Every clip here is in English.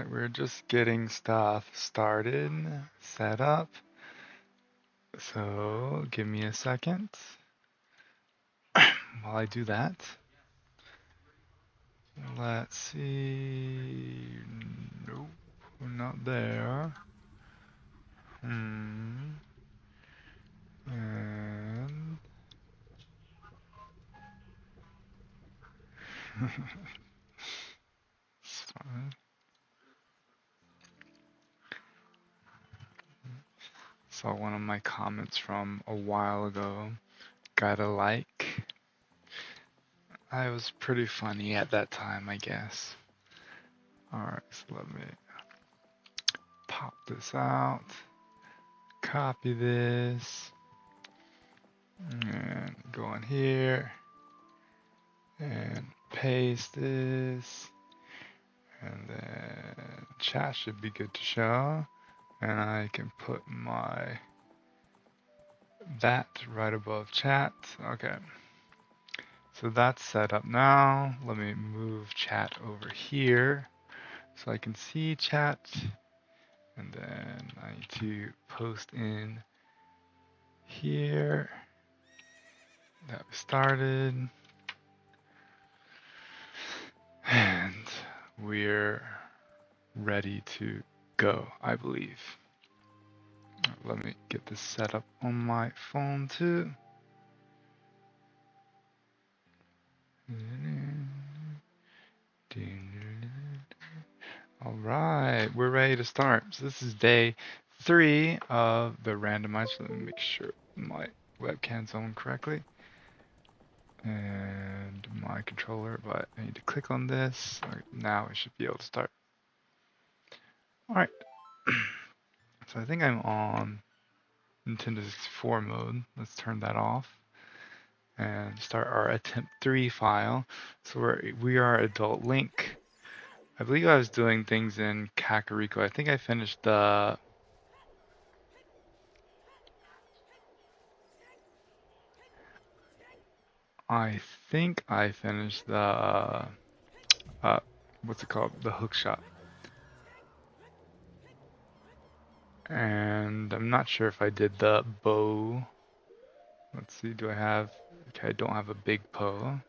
Alright, we're just getting stuff started, set up. So give me a second while I do that. Let's see. Nope, we're not there. And saw one of my comments from a while ago. Got a like. I was pretty funny at that time, I guess. Alright, so let me pop this out. Copy this. And go in here. And paste this. And then chat should be good to show. And I can put that right above chat. Okay. So that's set up now. Let me move chat over here so I can see chat. And then I need to post in here that we started. And we're ready to go, I believe. Let me get this set up on my phone too. All right, we're ready to start. So this is day 3 of the randomizer. Let me make sure my webcam's on correctly. And my controller, but I need to click on this. Now we should be able to start. All right. So I think I'm on Nintendo 64 mode. Let's turn that off and start our attempt 3 file. So we are adult Link. I believe I was doing things in Kakariko. I think I finished the what's it called? The hook shot. And I'm not sure if I did the bow. Let's see, do I have, okay, I don't have a big bow.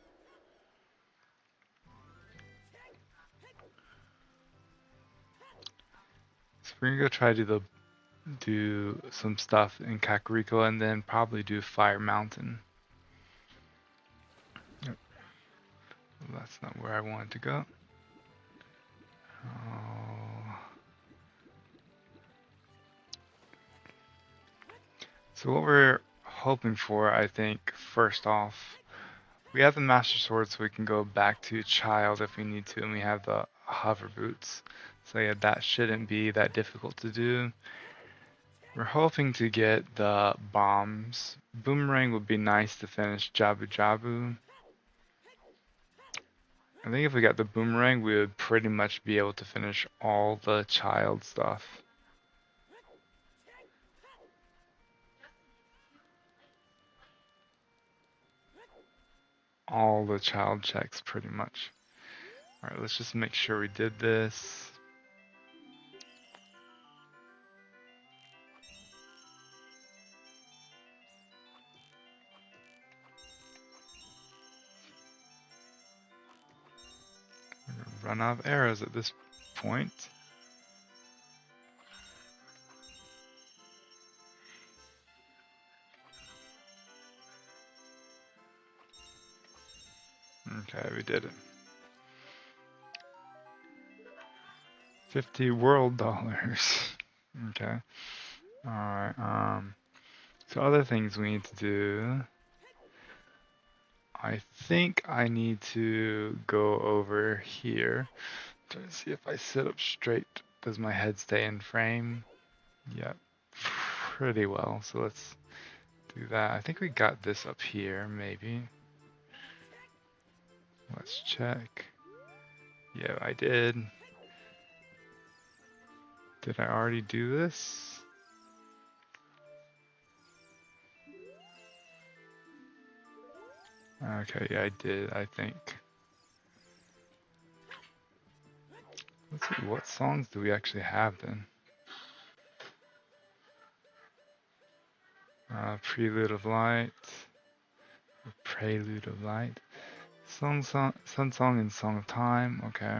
So we're gonna go try to do some stuff in Kakariko and then probably do Fire Mountain. Yep. Well, that's not where I wanted to go. Oh. So what we're hoping for, I think, first off, we have the Master Sword so we can go back to Child if we need to, and we have the hover boots. So yeah, that shouldn't be that difficult to do. We're hoping to get the bombs. Boomerang would be nice to finish Jabu Jabu. I think if we got the boomerang, we would pretty much be able to finish all the child stuff. All the child checks, pretty much. Alright, let's just make sure we did this. We're gonna run out of arrows at this point. Okay, we did it. 50 world dollars. Okay. Alright, so other things we need to do. I think I need to go over here. Try to see if I sit up straight. Does my head stay in frame? Yep, pretty well. So let's do that. I think we got this up here, maybe. Let's check. Yeah, I did. Did I already do this? Okay, yeah, I did, I think. Let's see, what songs do we actually have then? Prelude of Light, Prelude of Light, Sun Song, and Song of Time. Okay.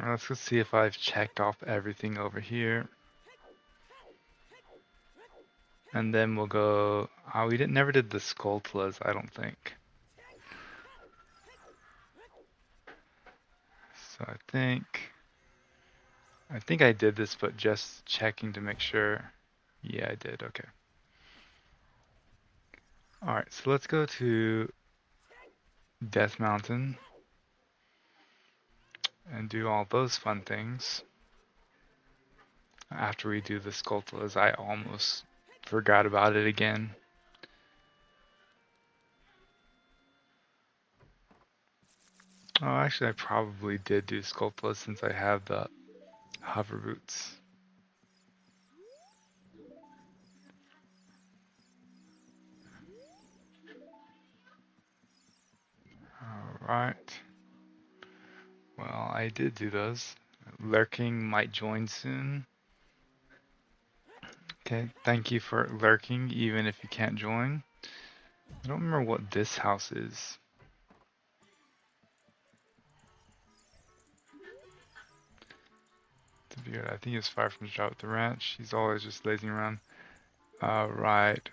Let's go see if I've checked off everything over here. And then we'll go. We never did the Skulltulas, I don't think. So I think I did this, but just checking to make sure. Yeah, I did. Okay. All right, so let's go to Death Mountain and do all those fun things. After we do the Skulltulas, I almost forgot about it again. Oh, actually, I probably did do Skulltulas since I have the hover boots. Alright. Well, I did do those. Lurking might join soon. Okay, thank you for lurking, even if you can't join. I don't remember what this house is. To be good, I think it's far from Drought the Ranch. He's always just lazing around. Right.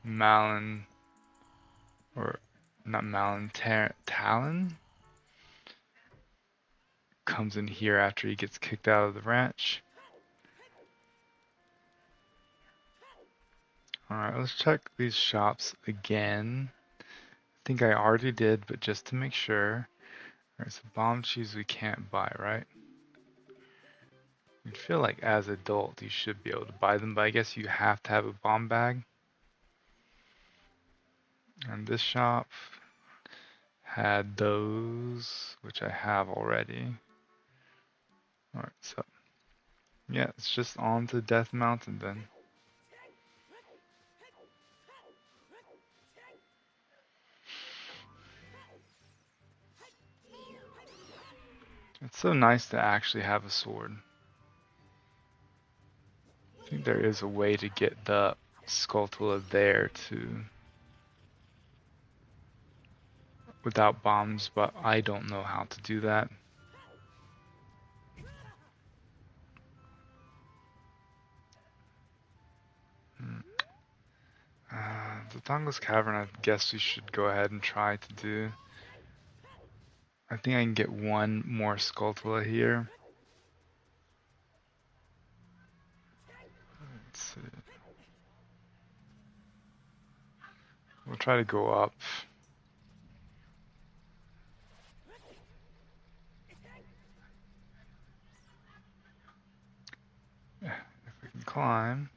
Malin. Or, not Malin, Talon? Comes in here after he gets kicked out of the ranch. Alright, let's check these shops again. I think I already did, but just to make sure. Alright, so bomb cheese we can't buy, right? You'd feel like as an adult you should be able to buy them, but I guess you have to have a bomb bag. And this shop had those, which I have already. Alright, so yeah, it's just on to Death Mountain then. It's so nice to actually have a sword. I think there is a way to get the Skulltula there too. Without bombs, but I don't know how to do that. The Tonga's Cavern, I guess we should go ahead and try to do. I think I can get one more Skulltula here. Let's see. We'll try to go up. If we can climb.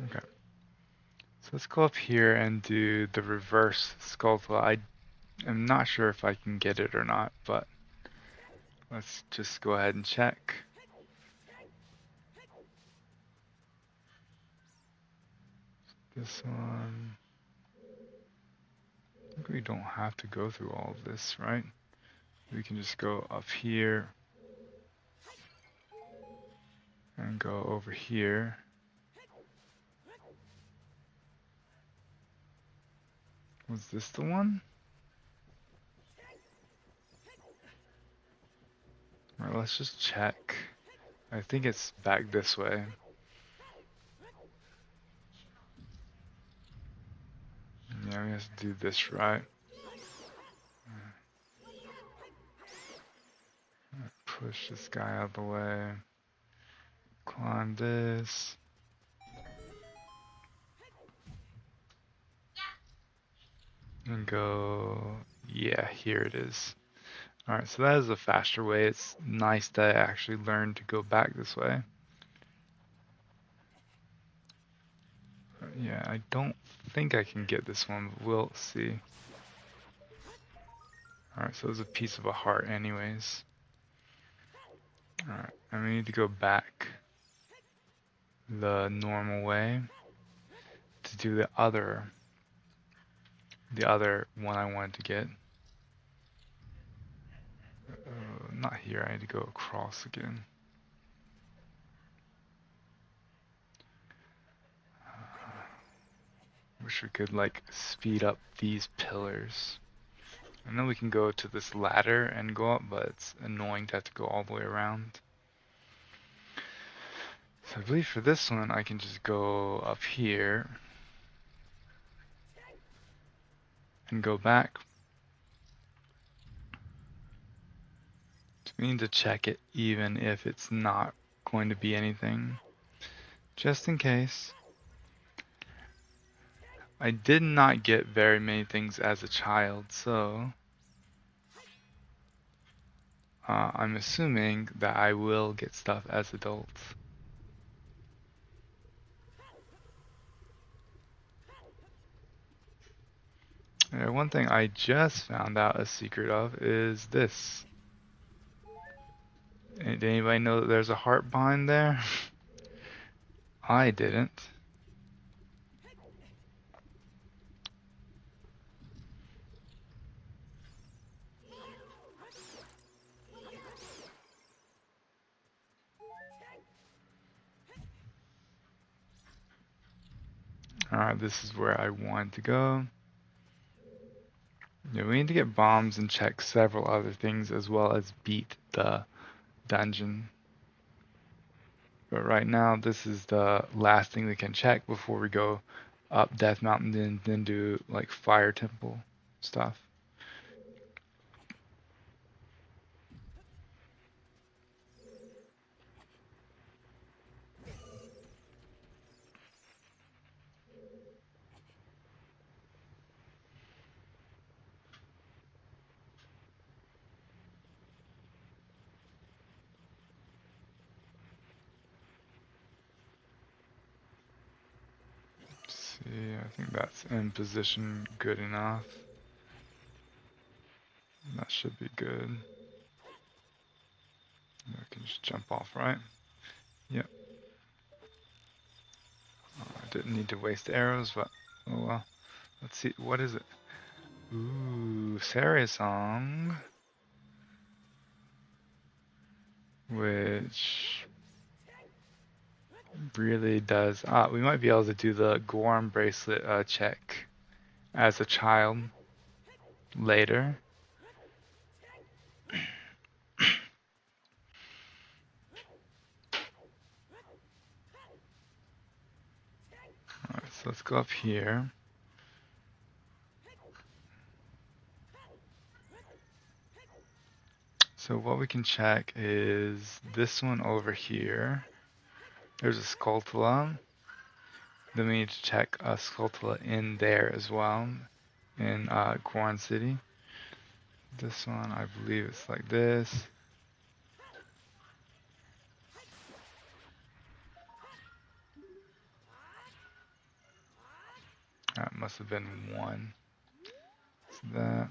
Okay. So let's go up here and do the reverse Skulltula. I am not sure if I can get it or not, but let's just go ahead and check. This one. I think we don't have to go through all of this, right? We can just go up here and go over here. Was this the one? Alright, let's just check. I think it's back this way. Yeah, we have to do this right. Push this guy out of the way. Climb this. And go, yeah, here it is. Alright, so that is a faster way. It's nice that I actually learned to go back this way. Yeah, I don't think I can get this one, but we'll see. Alright, so it's a piece of a heart anyways. Alright, and we need to go back the normal way. to do the other one I wanted to get. Not here, I need to go across again. Wish we could like speed up these pillars. I know we can go to this ladder and go up, but it's annoying to have to go all the way around. So I believe for this one I can just go up here and go back. So we need to check it even if it's not going to be anything. Just in case. I did not get very many things as a child, so I'm assuming that I will get stuff as adults. One thing I just found out a secret of is this. Did anybody know that there's a heart behind there? I didn't. Alright, this is where I wanted to go. Yeah, we need to get bombs and check several other things as well as beat the dungeon. But right now, this is the last thing we can check before we go up Death Mountain and then do like Fire Temple stuff. See, I think that's in position good enough. That should be good. I can just jump off, right? Yep. I didn't need to waste arrows, but oh well. Let's see, what is it? Ooh, Sarah song. Which really does. We might be able to do the Gorm bracelet check as a child later. Alright, so let's go up here. So what we can check is this one over here. There's a Skulltula. Then we need to check a Skulltula in there as well, in Goron City. This one, I believe it's like this. That must have been one. So that,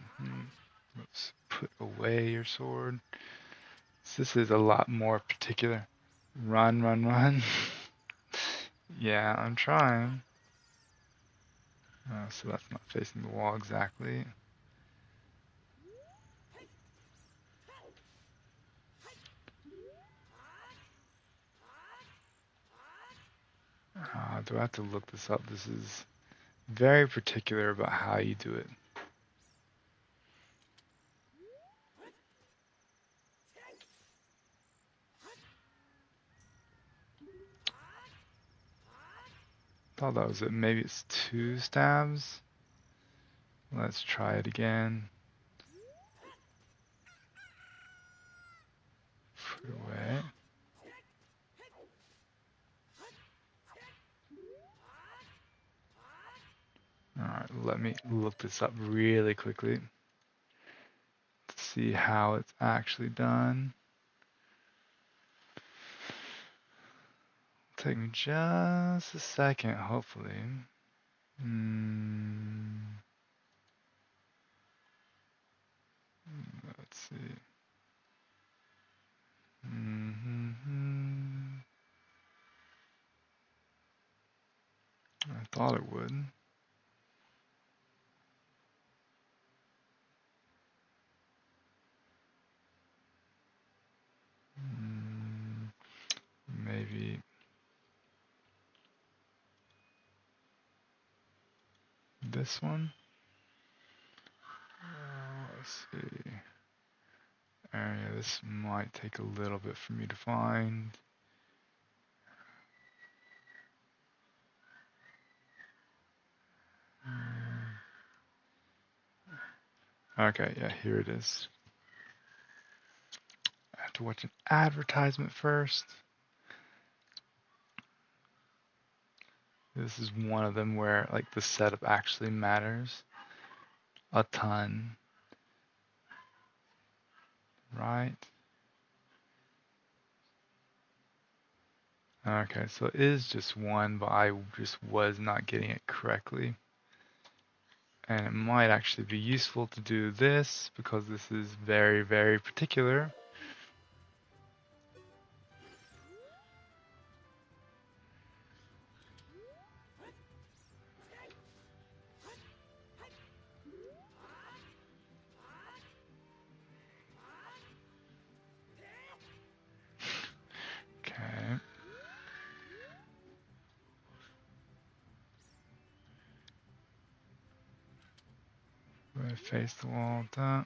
oops, put away your sword. So this is a lot more particular. Run, run, run. Yeah, I'm trying. So that's not facing the wall exactly. Do I have to look this up? This is very particular about how you do it. Thought that was it. Maybe it's 2 stabs. Let's try it again. Put away. Alright, let me look this up really quickly to see how it's actually done. Take me just a second, hopefully. Let's see. I thought it would. Maybe this one. Let's see. Yeah, this might take a little bit for me to find. Okay, yeah, here it is. I have to watch an advertisement first. This is one of them where like the setup actually matters a ton, right? Okay, so it is just one, but I just was not getting it correctly. And it might actually be useful to do this because this is very, very particular. Okay. I'm gonna face the wall with that.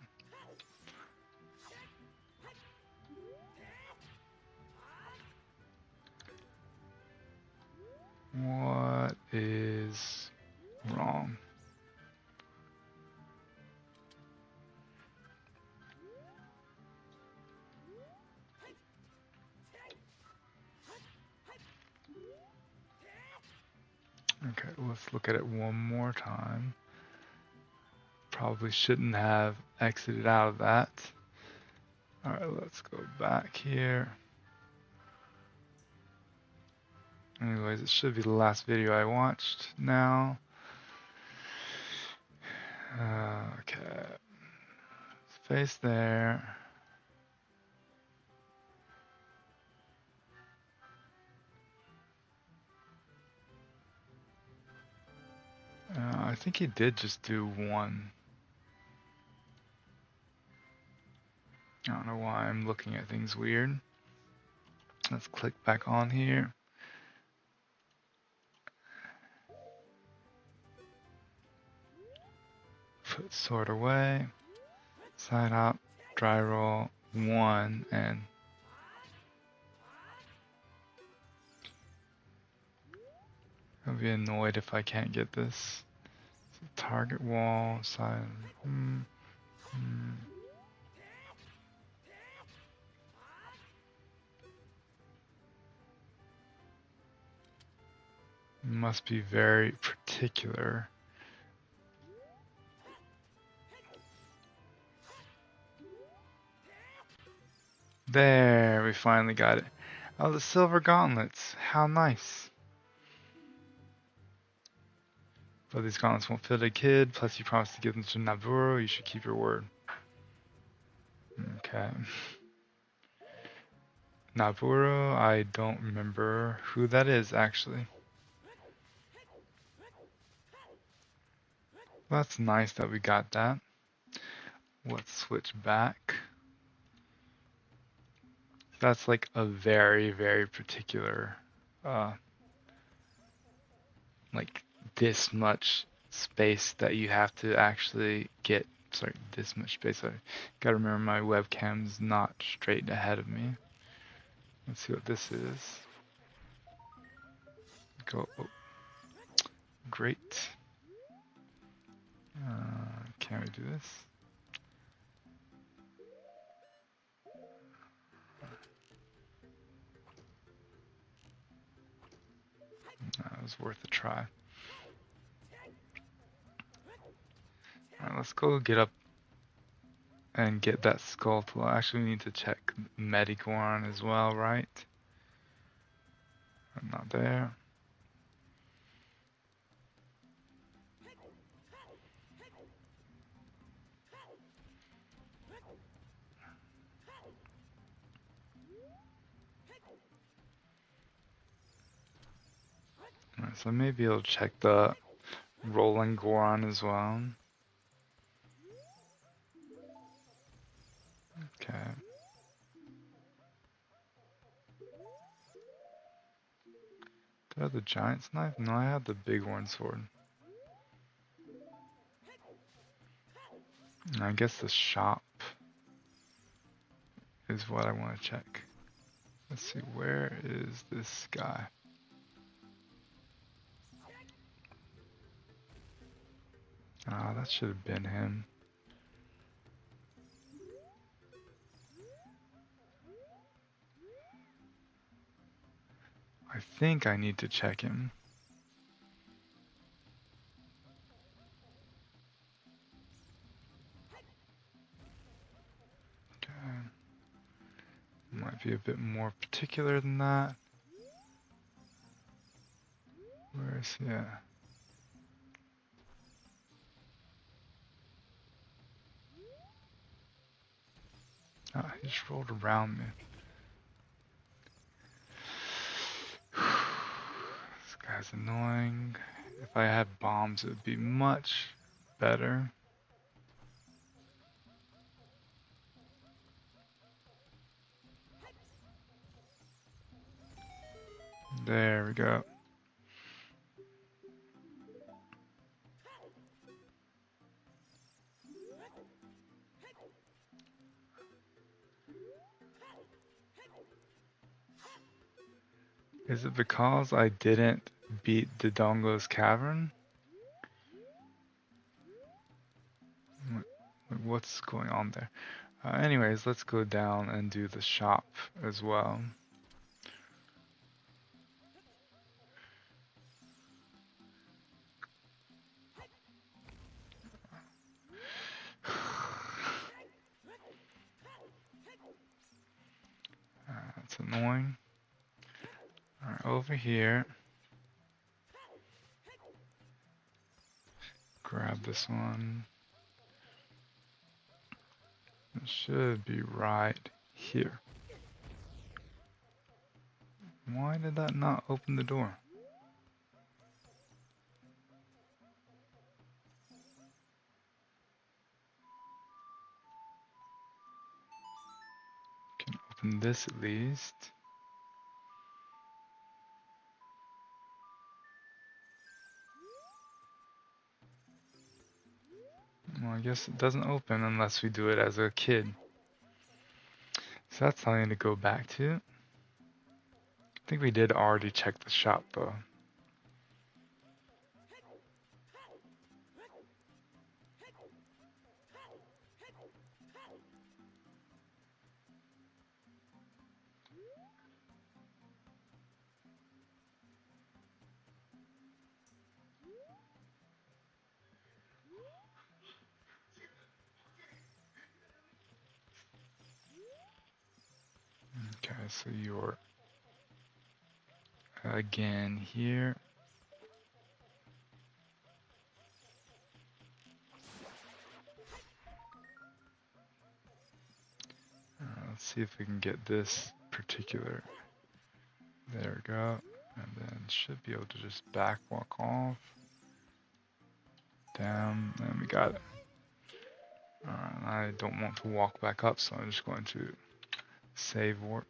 What is wrong? Okay, let's look at it one more time. Probably shouldn't have exited out of that. Alright, let's go back here. Anyways, it should be the last video I watched now. Okay. Face there. I think he did just do one. I don't know why I'm looking at things weird. Let's click back on here. Put sort away. Side hop. Dry roll. One. And I'll be annoyed if I can't get this. So target wall. Side. Must be very particular. There, we finally got it. Oh, the silver gauntlets. How nice. But these gauntlets won't fit a kid, plus you promised to give them to Naburo, you should keep your word. Okay. Naburo, I don't remember who that is, actually. That's nice that we got that. Let's switch back. That's like a very, very particular, like this much space that you have to actually get. Sorry, this much space. I gotta remember my webcam's not straight ahead of me. Let's see what this is. Go. Oh, great. Can we do this? That was worth a try. Alright, let's go get up and get that skull tool. Actually, we need to check Medicorn as well, right? I'm not there. So I may be able to check the rolling Goron as well. Okay. Do I have the giant's knife? No, I have the bighorn sword. And I guess the shop is what I want to check. Let's see, where is this guy? Ah, that should have been him. I think I need to check him. Okay. Might be a bit more particular than that. Where is he at? Ah, he just rolled around me. This guy's annoying. If I had bombs, it would be much better. There we go. Is it because I didn't beat Dodongo's cavern? What's going on there? Anyways, let's go down and do the shop as well. That's annoying. Alright, over here. Grab this one. It should be right here. Why did that not open the door? Can open this at least. Well, I guess it doesn't open unless we do it as a kid. So that's something to go back to. I think we did already check the shop though. Okay, so you're again here. Let's see if we can get this particular. There we go. And then should be able to just back walk off. Down, and we got it. Alright, I don't want to walk back up, so I'm just going to save warp.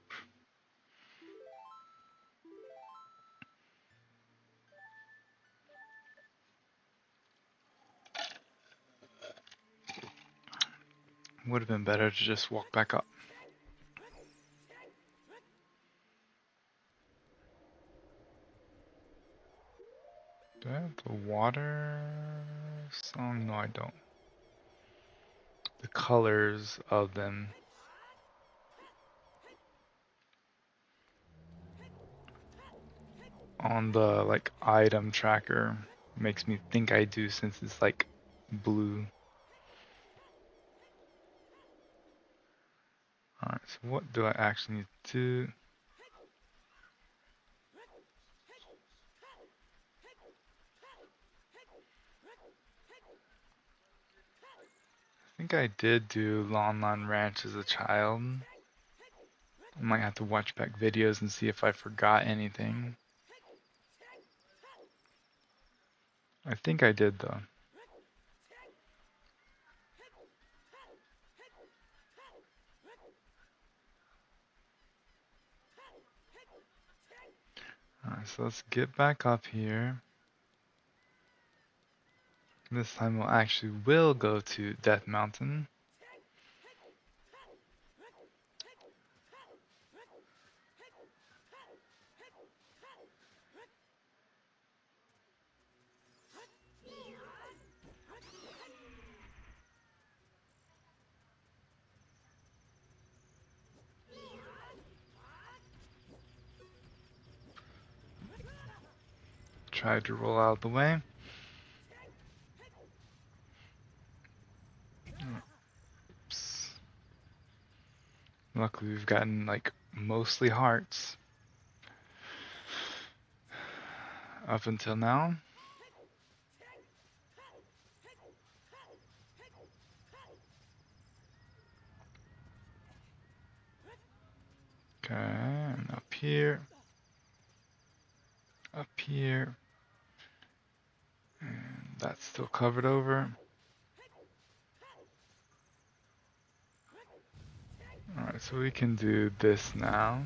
Would have been better to just walk back up. Do I have the water song? No, I don't. The colors of them. On the like item tracker makes me think I do since it's like blue. Alright, so what do I actually need to do? I think I did do Lon Lon Ranch as a child. I might have to watch back videos and see if I forgot anything. I think I did though. Alright, so let's get back up here. This time we'll actually go to Death Mountain. Try to roll out of the way. Oops. Luckily we've gotten like mostly hearts up until now. Okay, and up here. Up here. And that's still covered over. Alright, so we can do this now.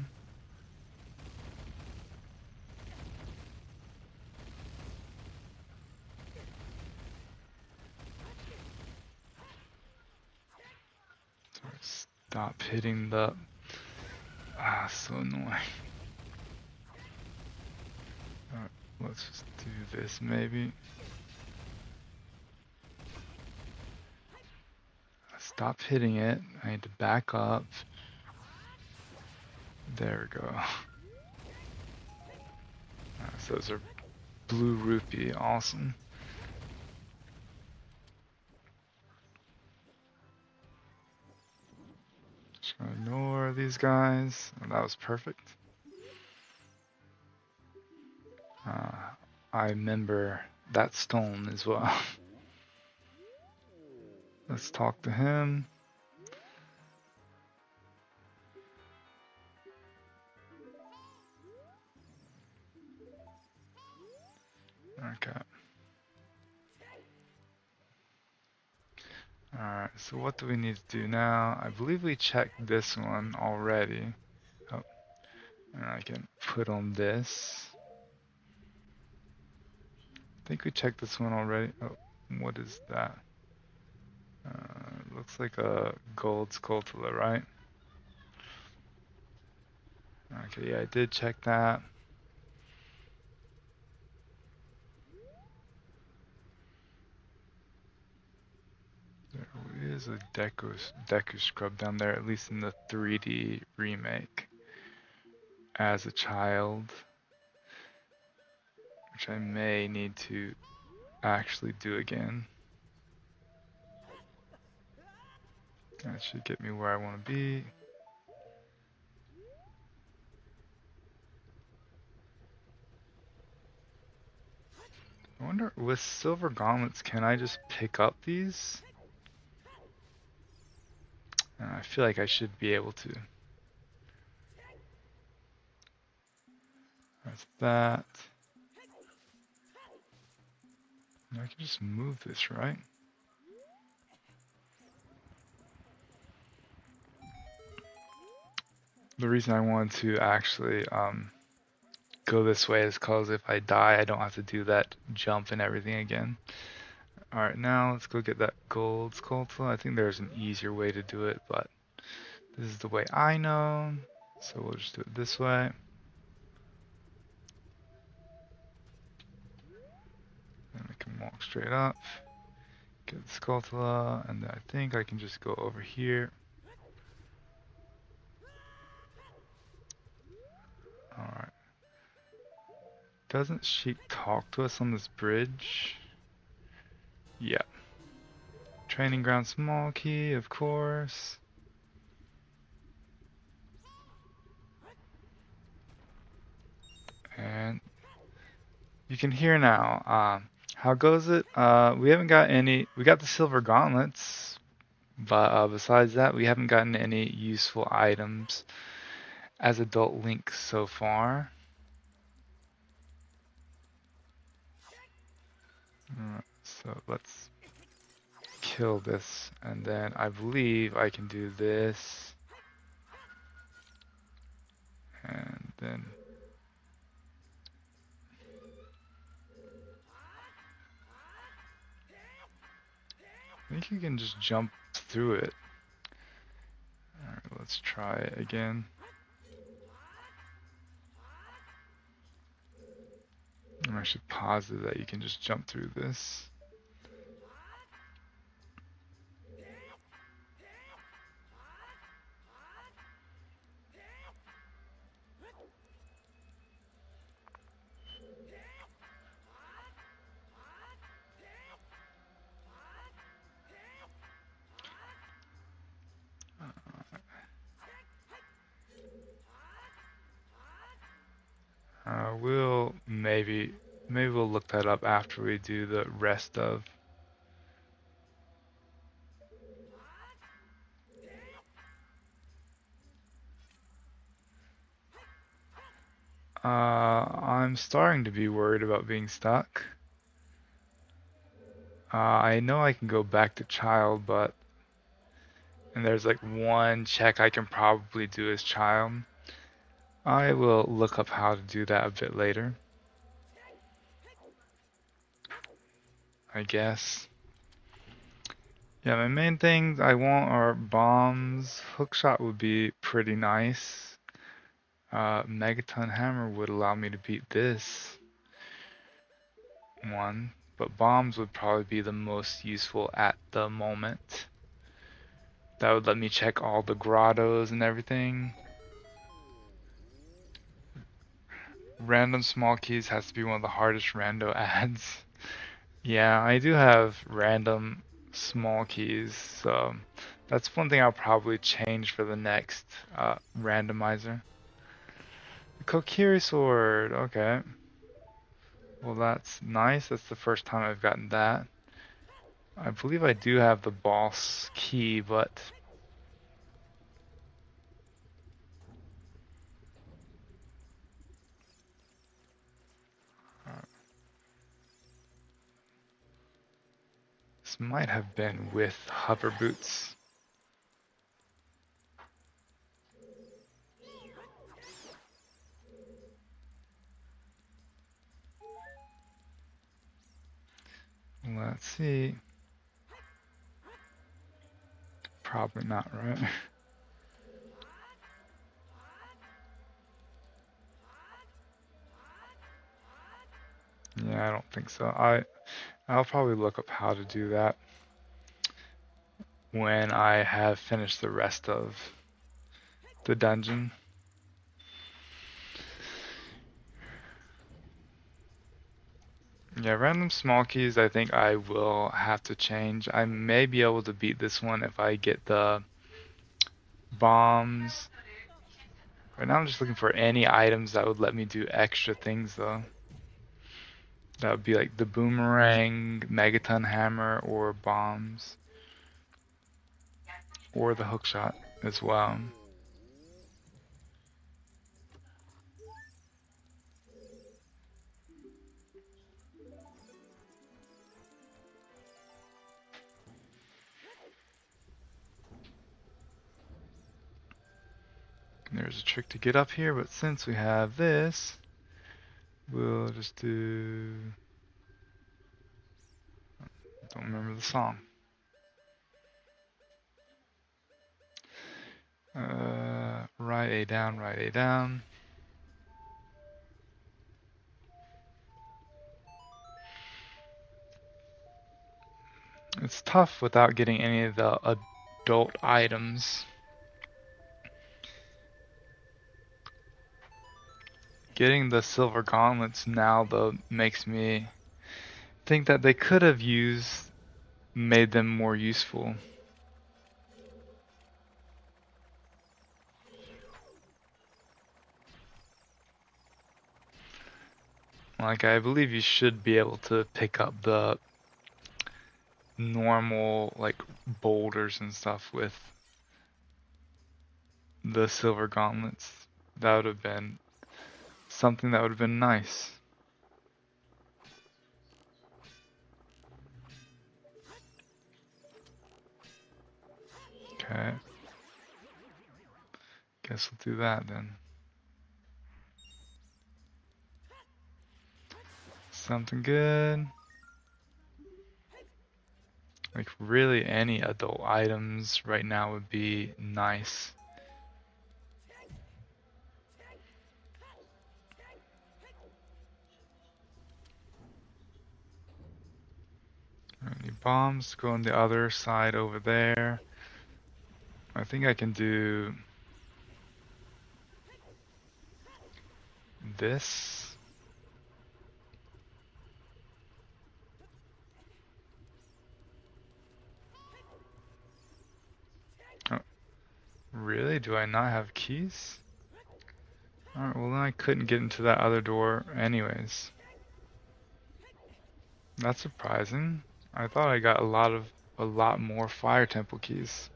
So stop hitting the... Ah, so annoying. Alright, let's just do this maybe. Stop hitting it. I need to back up. There we go. So those are blue rupee. Awesome. Just gonna ignore these guys. Oh, that was perfect. I remember that stone as well. Let's talk to him. Okay. Alright, so what do we need to do now? I believe we checked this one already. Oh, and I can put on this. I think we checked this one already. Oh, what is that? Looks like a gold Skulltula, right? Okay, yeah, I did check that. There is a Deku scrub down there, at least in the 3D remake. As a child, which I may need to actually do again. That should get me where I want to be. I wonder, with silver gauntlets, can I just pick up these? I feel like I should be able to. That's that. I can just move this, right? The reason I wanted to actually go this way is because if I die, I don't have to do that jump and everything again. Alright, now let's go get that gold Skulltula. I think there's an easier way to do it, but this is the way I know. So we'll just do it this way. Then I can walk straight up, get the Skulltula, and then I think I can just go over here. Alright. Doesn't Sheik talk to us on this bridge? Yeah. Training ground small key, of course. And you can hear now. How goes it? We haven't got any. We got the silver gauntlets, but besides that, we haven't gotten any useful items as adult Link so far. So let's kill this, and then I believe I can do this, and then I think you can just jump through it. Alright, let's try it again. I'm actually positive that you can just jump through this. We'll maybe we'll look that up after we do the rest of. I'm starting to be worried about being stuck. I know I can go back to child, but and there's like one check I can probably do as child. I will look up how to do that a bit later, I guess. Yeah, my main things I want are bombs. Hookshot would be pretty nice. Megaton hammer would allow me to beat this one, but bombs would probably be the most useful at the moment. That would let me check all the grottos and everything. Random small keys has to be one of the hardest rando ads. Yeah, I do have random small keys, so that's one thing I'll probably change for the next randomizer. The Kokiri sword, okay. Well, that's nice. That's the first time I've gotten that. I believe I do have the boss key, but this might have been with hover boots. Let's see. Probably not, right? Yeah, I don't think so. I'll probably look up how to do that when I have finished the rest of the dungeon. Yeah, random small keys I think I will have to change. I may be able to beat this one if I get the bombs. Right now I'm just looking for any items that would let me do extra things though. That would be like the boomerang, megaton hammer, or bombs. Or the hookshot as well. There's a trick to get up here, but since we have this, we'll just do... Don't remember the song. Right A down, right A down. It's tough without getting any of the adult items. Getting the silver gauntlets now though makes me think that they could have made them more useful. Like I believe you should be able to pick up the normal like boulders and stuff with the silver gauntlets. That would have been something that would have been nice. Okay. Guess we'll do that then. Something good. Like really any adult items right now would be nice. Any bombs? Go on the other side over there. I think I can do this. Oh, really? Do I not have keys? Alright, well then I couldn't get into that other door anyways. That's surprising. I thought I got a lot more fire temple keys.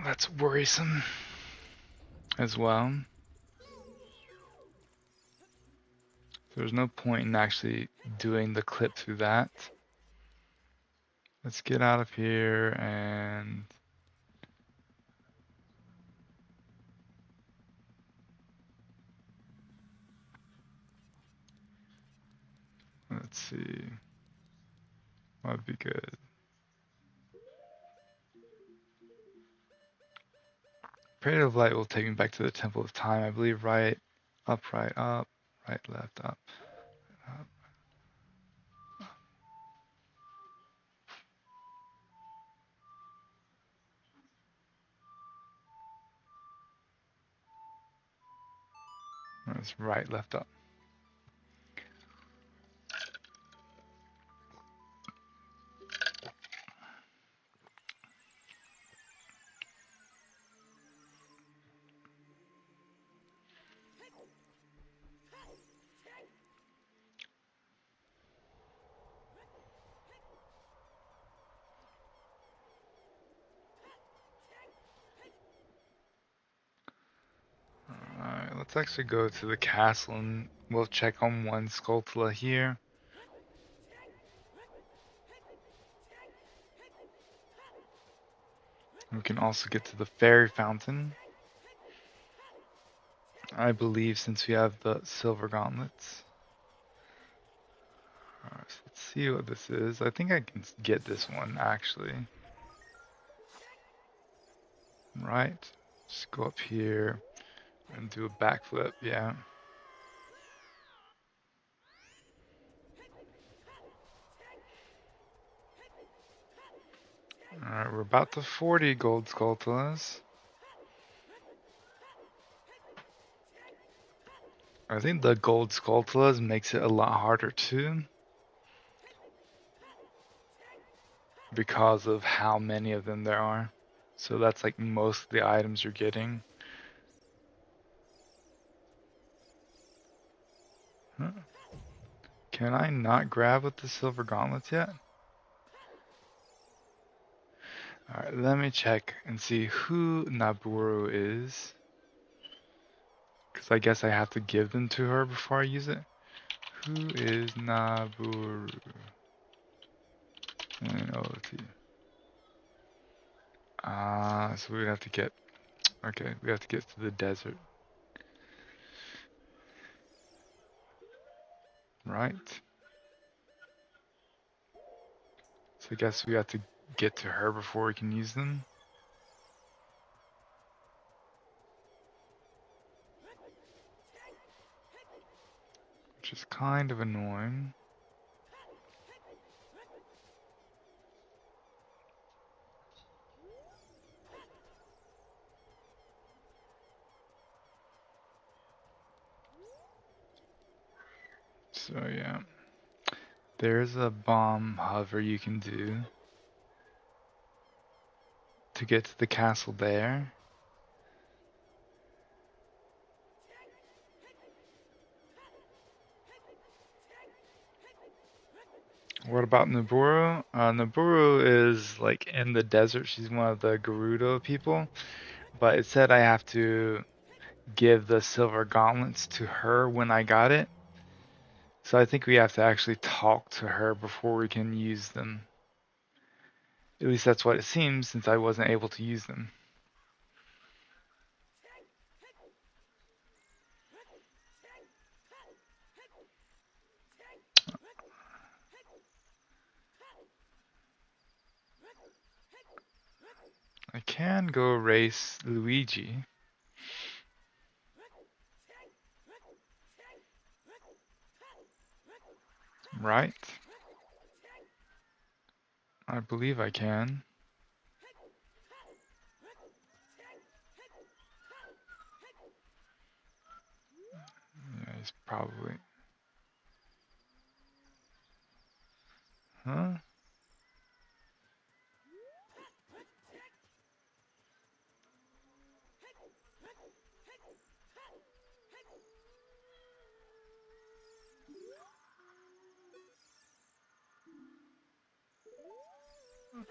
That's worrisome as well. There's no point in actually doing the clip through that. Let's get out of here and let's see. What would be good? Parade of Light will take me back to the Temple of Time, I believe. Right, up, right, left, up. That's right, left, up. Alright, let's actually go to the castle and we'll check on one Skulltula here. We can also get to the fairy fountain, I believe, since we have the silver gauntlets. Alright, so let's see what this is. I think I can get this one actually. Right, just go up here and do a backflip, yeah. Alright, we're about to 40 gold Skulltulas. I think the gold Skulltulas makes it a lot harder too, because of how many of them there are. So that's like most of the items you're getting. Huh. Can I not grab with the silver gauntlets yet? Alright, let me check and see who Naburu is. Because I guess I have to give them to her before I use it. Who is Naburu? And OOT. So we have to get... Okay, we have to get to the desert. Right. So I guess we have to get to her before we can use them. Which is kind of annoying. So yeah. There's a bomb hover you can do to get to the castle there. What about Naburu? Naburu is like in the desert. She's one of the Gerudo people. But it said I have to give the silver gauntlets to her when I got it. So I think we have to actually talk to her before we can use them. At least that's what it seems, since I wasn't able to use them. I can go erase Luigi. Right? I believe I can. Yeah, he's probably... Huh?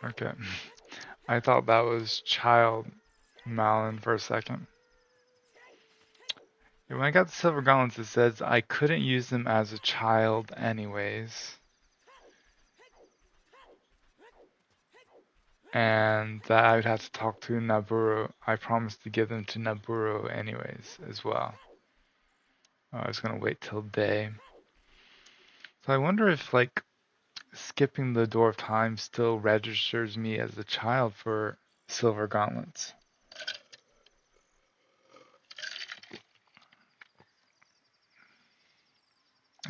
Okay. I thought that was Child Malin for a second. When I got the Silver Gauntlets, it says I couldn't use them as a child anyways. And that I would have to talk to Naburu. I promised to give them to Naburu anyways, as well. I was gonna wait till day. So I wonder if, like, skipping the Door of Time still registers me as a child for Silver Gauntlets.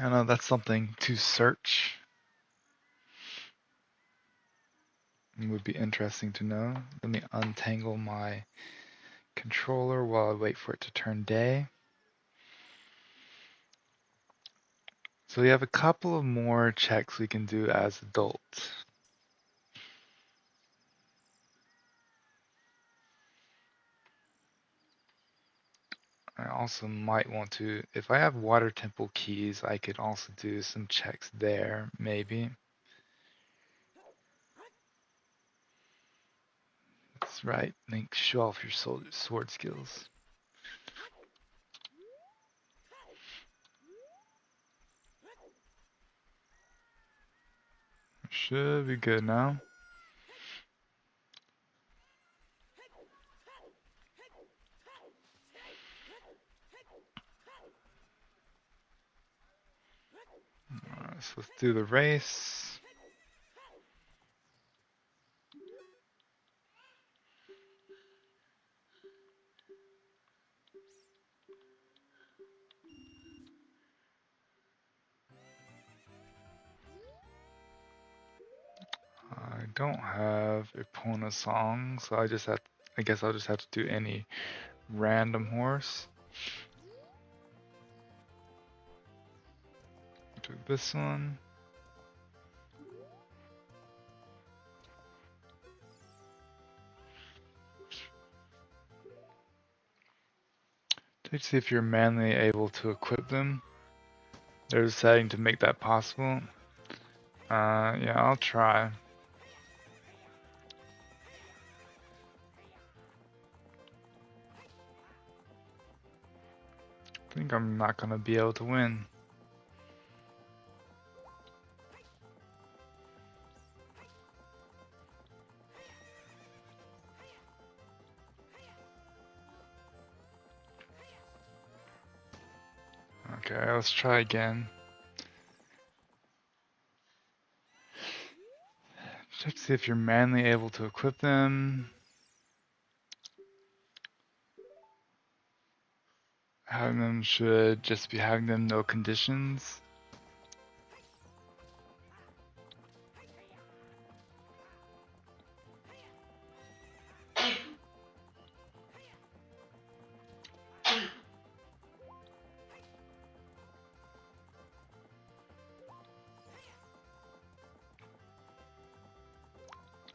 I know that's something to search. It would be interesting to know. Let me untangle my controller while I wait for it to turn day. So we have a couple of more checks we can do as adults. I also might want to, if I have water temple keys, I could also do some checks there, maybe. That's right, Link, show off your sword skills. Should be good now. Alright, so let's do the race. I don't have Epona song, so I guess I'll just have to do any random horse. Do this one. Let's see if you're manually able to equip them. They're deciding to make that possible. Yeah, I'll try. I think I'm not gonna be able to win. Okay, let's try again. Check to see if you're manually able to equip them. Having them should just be having them no conditions.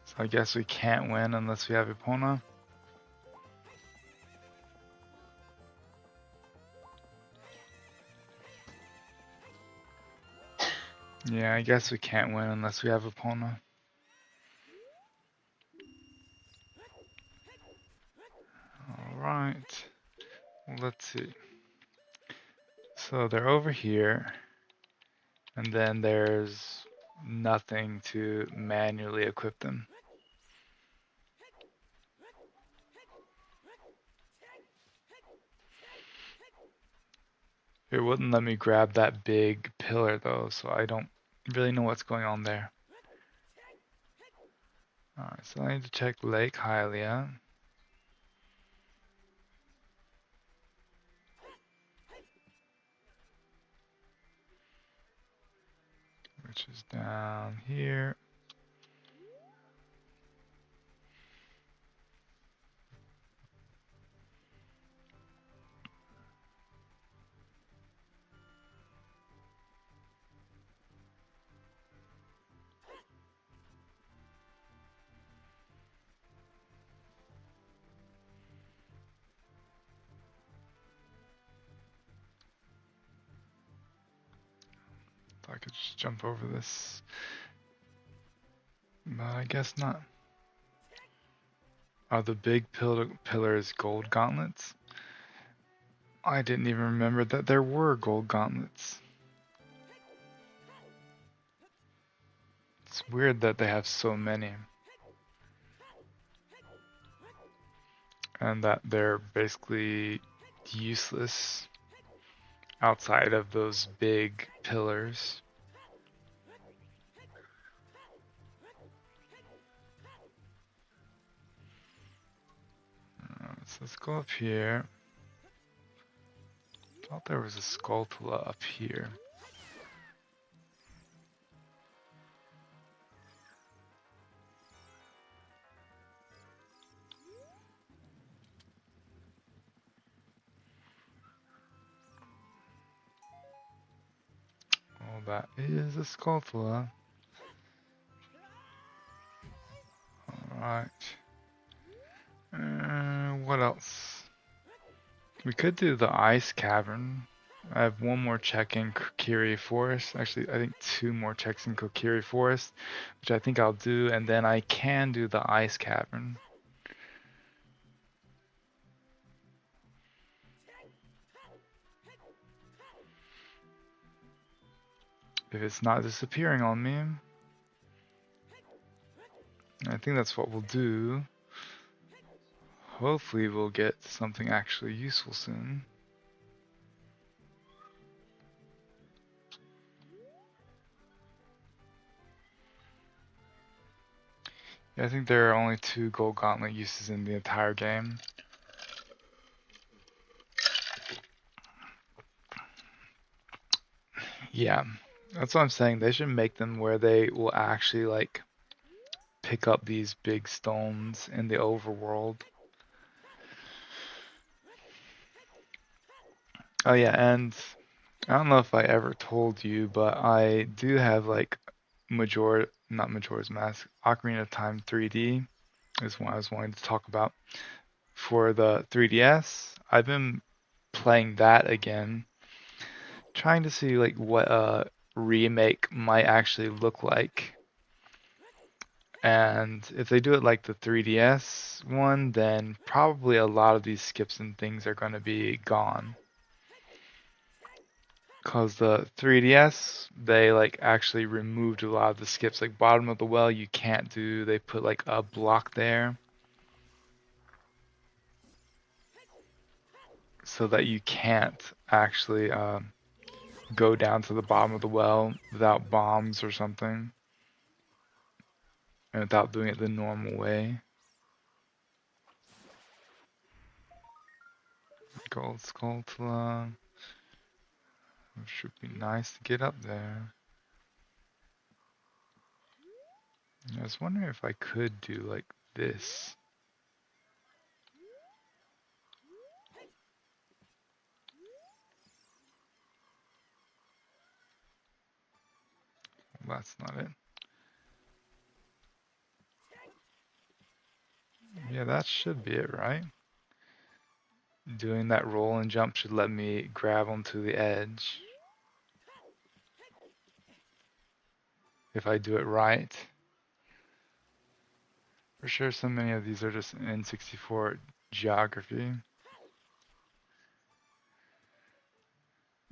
So I guess we can't win unless we have Epona. Yeah, I guess we can't win unless we have Epona. Alright. Let's see. So they're over here. And then there's nothing to manually equip them. It wouldn't let me grab that big pillar though, so I don't really know what's going on there. Alright, so I need to check Lake Hylia. Which is down here. Thought I could just jump over this. But I guess not. Are the big pillars gold gauntlets? I didn't even remember that there were gold gauntlets. It's weird that they have so many. And that they're basically useless outside of those big pillars. So let's go up here. Thought there was a Skulltula up here. Oh, that is a Skulltula. Alright. What else? We could do the Ice Cavern. I have one more check in Kokiri Forest. Actually, I think two more checks in Kokiri Forest, which I think I'll do, and then I can do the Ice Cavern. If it's not disappearing on me. I think that's what we'll do. Hopefully we'll get something actually useful soon. Yeah, I think there are only 2 gold gauntlet uses in the entire game. Yeah, that's what I'm saying. They should make them where they will actually like pick up these big stones in the overworld. Oh yeah, and I don't know if I ever told you, but I do have like not Majora's Mask, Ocarina of Time 3D is what I was wanting to talk about. For the 3DS, I've been playing that again, trying to see like what a remake might actually look like. And if they do it like the 3DS one, then probably a lot of these skips and things are going to be gone. Cause the 3DS, they like actually removed a lot of the skips. Like bottom of the well, you can't do. They put like a block there, so that you can't actually go down to the bottom of the well without bombs or something, and without doing it the normal way. Gold Skulltula. It should be nice to get up there. I was wondering if I could do like this. Well, that's not it. Yeah, that should be it, right? Doing that roll and jump should let me grab onto the edge. If I do it right. For sure, so many of these are just N64 geography.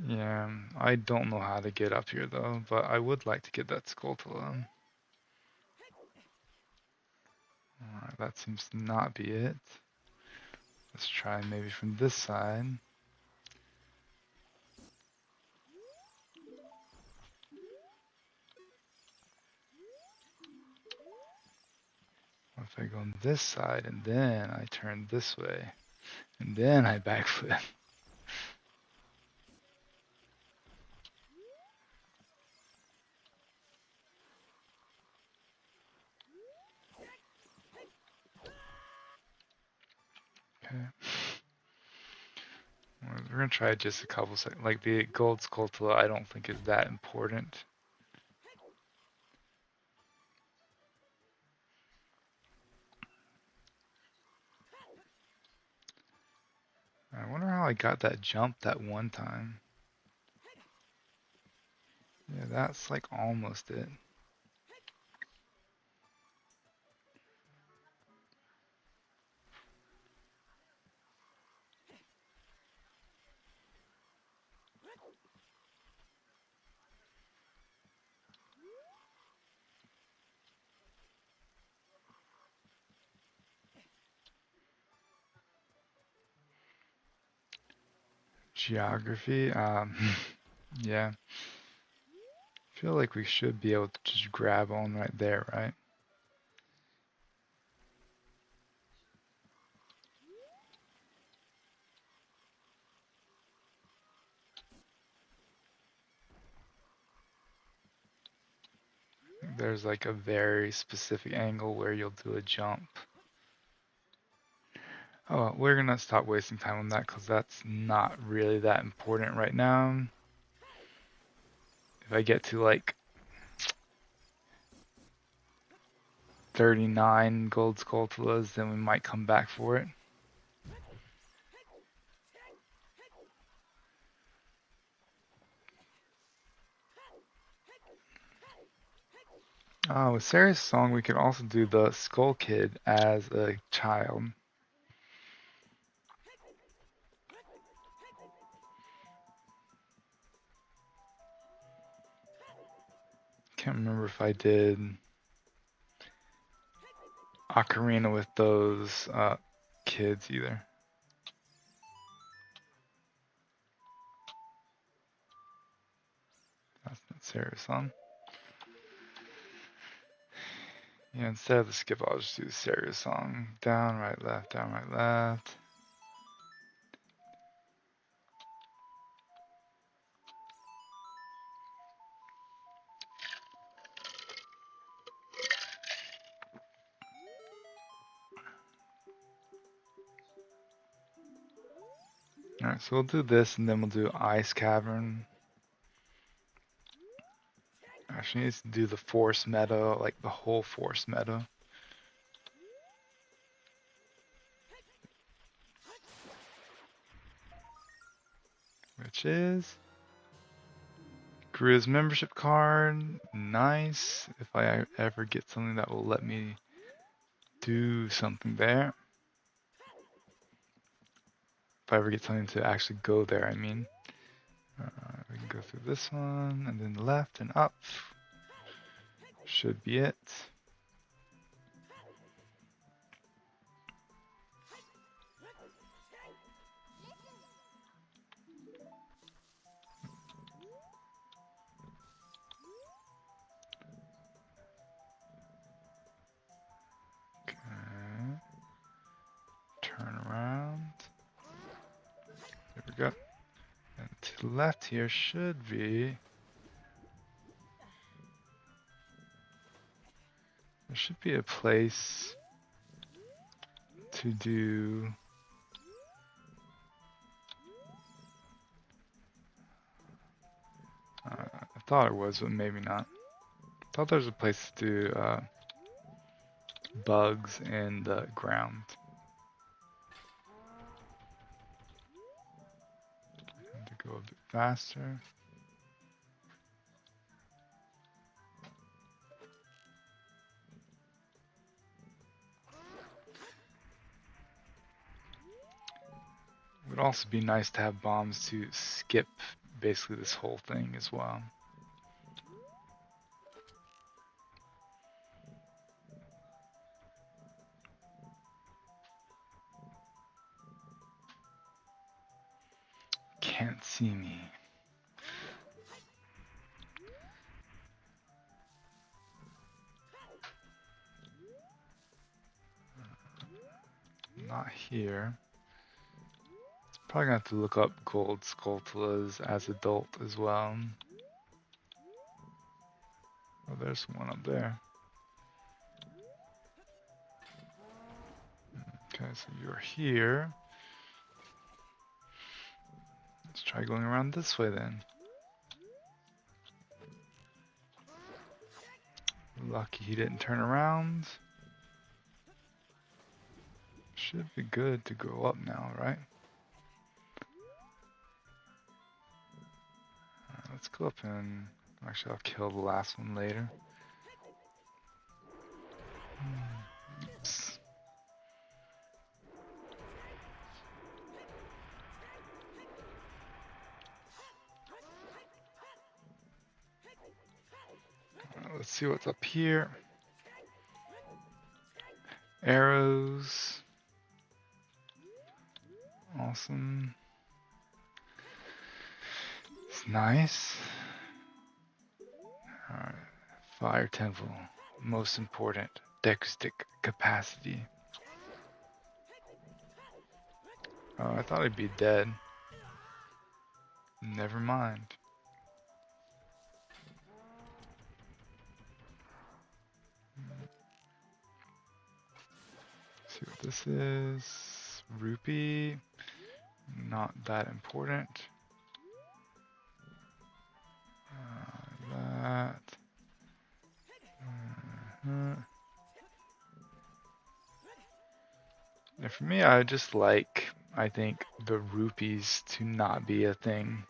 Yeah, I don't know how to get up here though, but I would like to get that Skulltula. Alright, that seems to not be it. Let's try maybe from this side. if I go on this side and then I turn this way and then I backflip. Okay. We're gonna try just a couple seconds. Like the gold Skulltula, I don't think is that important. I wonder how I got that jump that one time. Yeah, that's like almost it. Geography, yeah. I feel like we should be able to just grab on right there, right? There's like a very specific angle where you'll do a jump. Oh, we're gonna stop wasting time on that because that's not really that important right now. If I get to like 39 gold Skulltulas, then we might come back for it. With Sarah's song, we could also do the Skull Kid as a child. Can't remember if I did Ocarina with those kids either. That's not Sarah's song. Yeah, instead of the skip, I'll just do Sarah's song. Down, right, left, down, right, left. Alright, so we'll do this and then we'll do Ice Cavern. Actually, needs to do the Forest Meadow, like the whole Forest Meadow. Which is Gru's membership card. Nice. If I ever get something that will let me do something there. If I ever get something to actually go there, I mean. We can go through this one, and then left and up. Should be it. Okay. Turn around. There we go. And to the left here should be... There should be a place to do... I thought it was, but maybe not. I thought there was a place to do bugs in the ground. And to go a bit faster. It would also be nice to have bombs to skip basically this whole thing as well. Can't see me. not here. Probably gonna have to look up gold Skulltulas as adult as well. Oh, there's one up there. Okay, so you're here. Let's try going around this way then. Lucky he didn't turn around. Should be good to go up now, right? Let's go up and... Actually, I'll kill the last one later. Oops. Let's see what's up here. Arrows. Awesome. It's nice. Alright. Fire Temple. Most important. Deck capacity. Oh, I thought I'd be dead. Never mind. See what this is. Rupee. Not that important. That. And for me, I just like, I think, the rupees to not be a thing.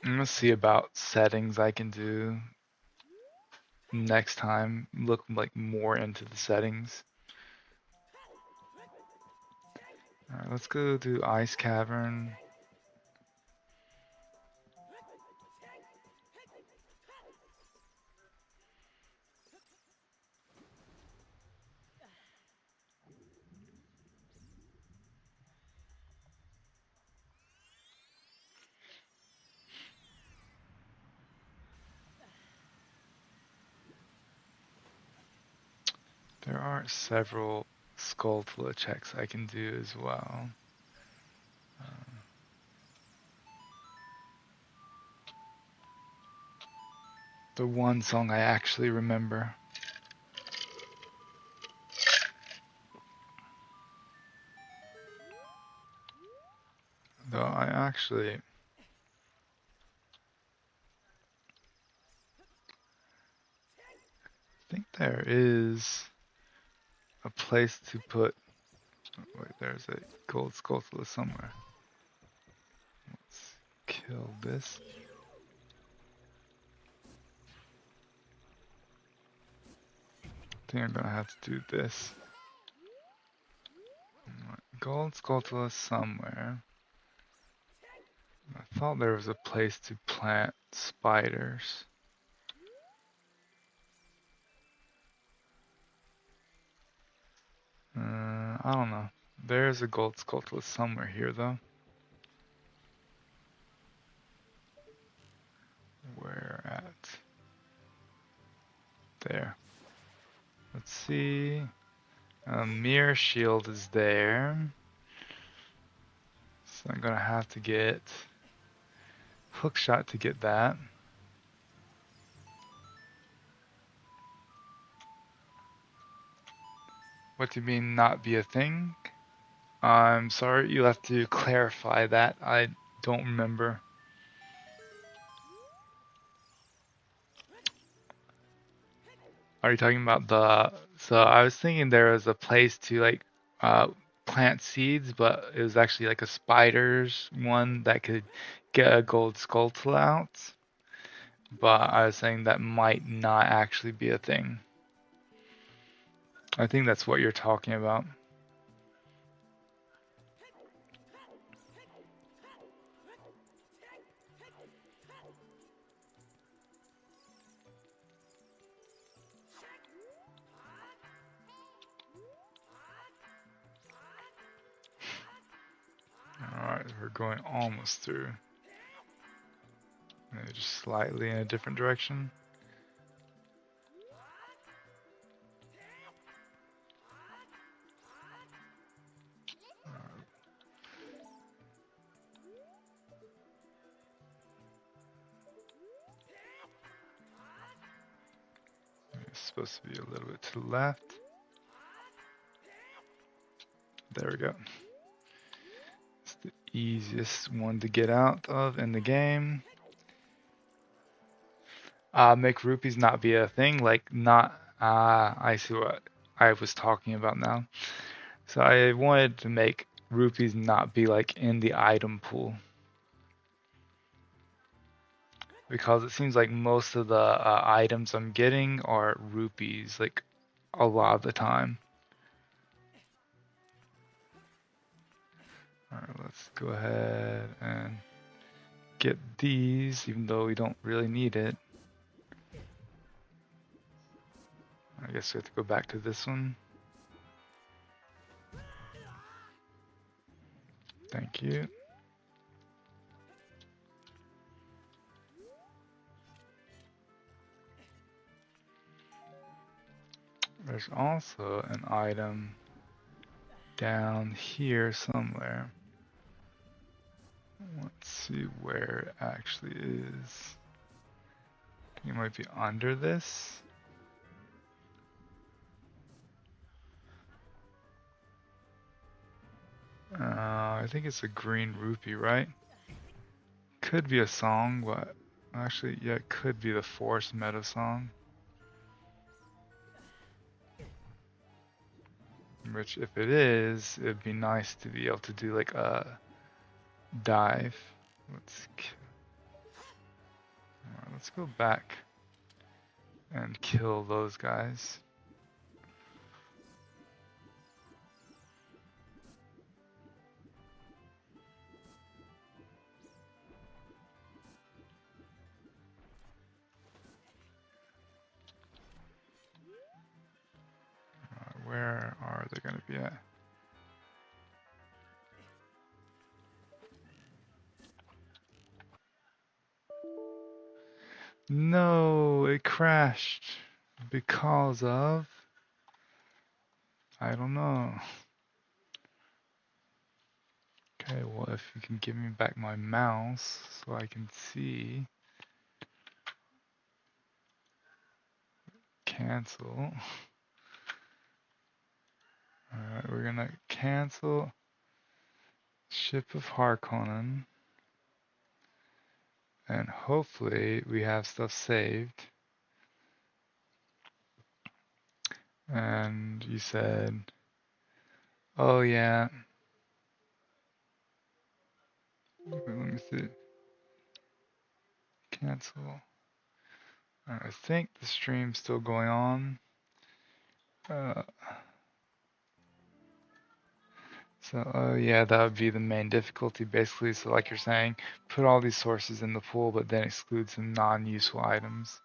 I'm gonna see about settings I can do next time. Look like more into the settings. Alright, let's go to Ice Cavern. There are several Skulltula checks I can do as well. The one song I actually remember. Though I actually think there is a place to put. Oh, wait, there's a gold Skulltula somewhere. Let's kill this. I think I'm gonna have to do this. Gold Skulltula somewhere. I thought there was a place to plant spiders. I don't know. There's a gold Skulltula somewhere here though. Where at? There. Let's see. Mirror Shield is there. So I'm gonna have to get Hookshot to get that. What do you mean not be a thing? I'm sorry, you'll have to clarify that. I don't remember. Are you talking about the... So I was thinking there was a place to like plant seeds, but it was actually like a spider's one that could get a gold Skulltula out. But I was saying that might not actually be a thing. I think that's what you're talking about. Alright, we're going almost through. Maybe just slightly in a different direction. supposed to be a little bit to the left. There we go. It's the easiest one to get out of in the game. Make rupees not be a thing, like not, I see what I was talking about now. So I wanted to make rupees not be like in the item pool. Because it seems like most of the items I'm getting are rupees, like a lot of the time. Alright, let's go ahead and get these, even though we don't really need it. I guess we have to go back to this one. Thank you. There's also an item down here somewhere. Let's see where it actually is. It might be under this. I think it's a green rupee, right? Could be a song, but actually, yeah, it could be the Forest Meadow song. Which, if it is, it'd be nice to be able to do like a dive. Let's go back and kill those guys. Where are they going to be at? No, it crashed because of, I don't know. Okay, well, if you can give me back my mouse so I can see. Cancel. Alright, we're gonna cancel Ship of Harkonnen. And hopefully we have stuff saved. And you said, oh yeah. Let me see. Cancel. I think the stream's still going on. So yeah, that would be the main difficulty basically. So like you're saying, put all these sources in the pool, but then exclude some non-useful items.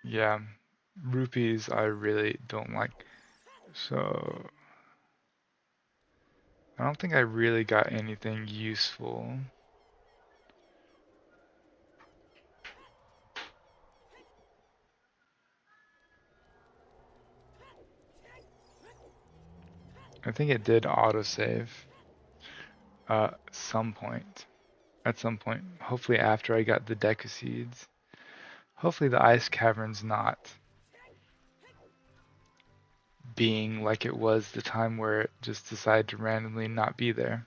Yeah, rupees I really don't like. So I don't think I really got anything useful. I think it did autosave at some point. Hopefully after I got the Deku Seeds. Hopefully the Ice Cavern's not being like it was the time where it just decided to randomly not be there.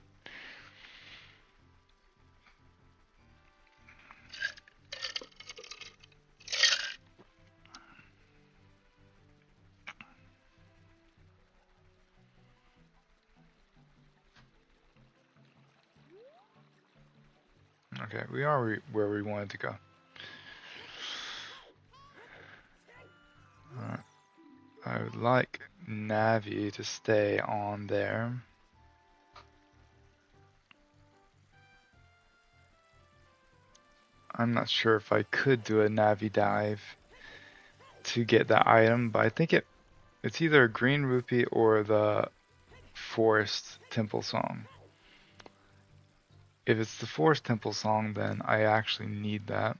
Okay, we are where we wanted to go. Alright. I would like Navi to stay on there. I'm not sure if I could do a Navi dive to get that item, but I think it's either a green rupee or the Forest Temple song. If it's the Forest Temple song, then I actually need that.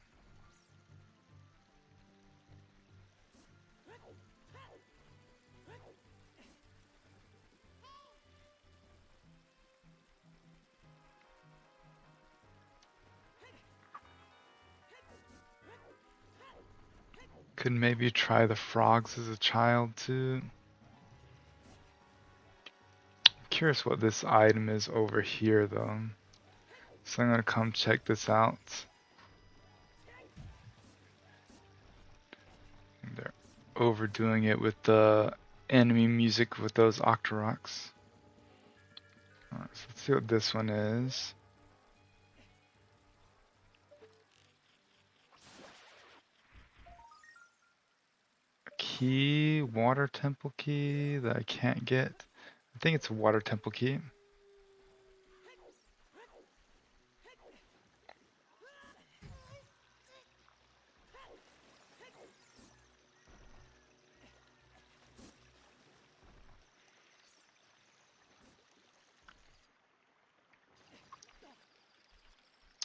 Could maybe try the frogs as a child too. Curious what this item is over here though. So I'm gonna come check this out. They're overdoing it with the enemy music with those Octoroks. Alright, so let's see what this one is. Key, water temple key that I can't get. I think it's a water temple key.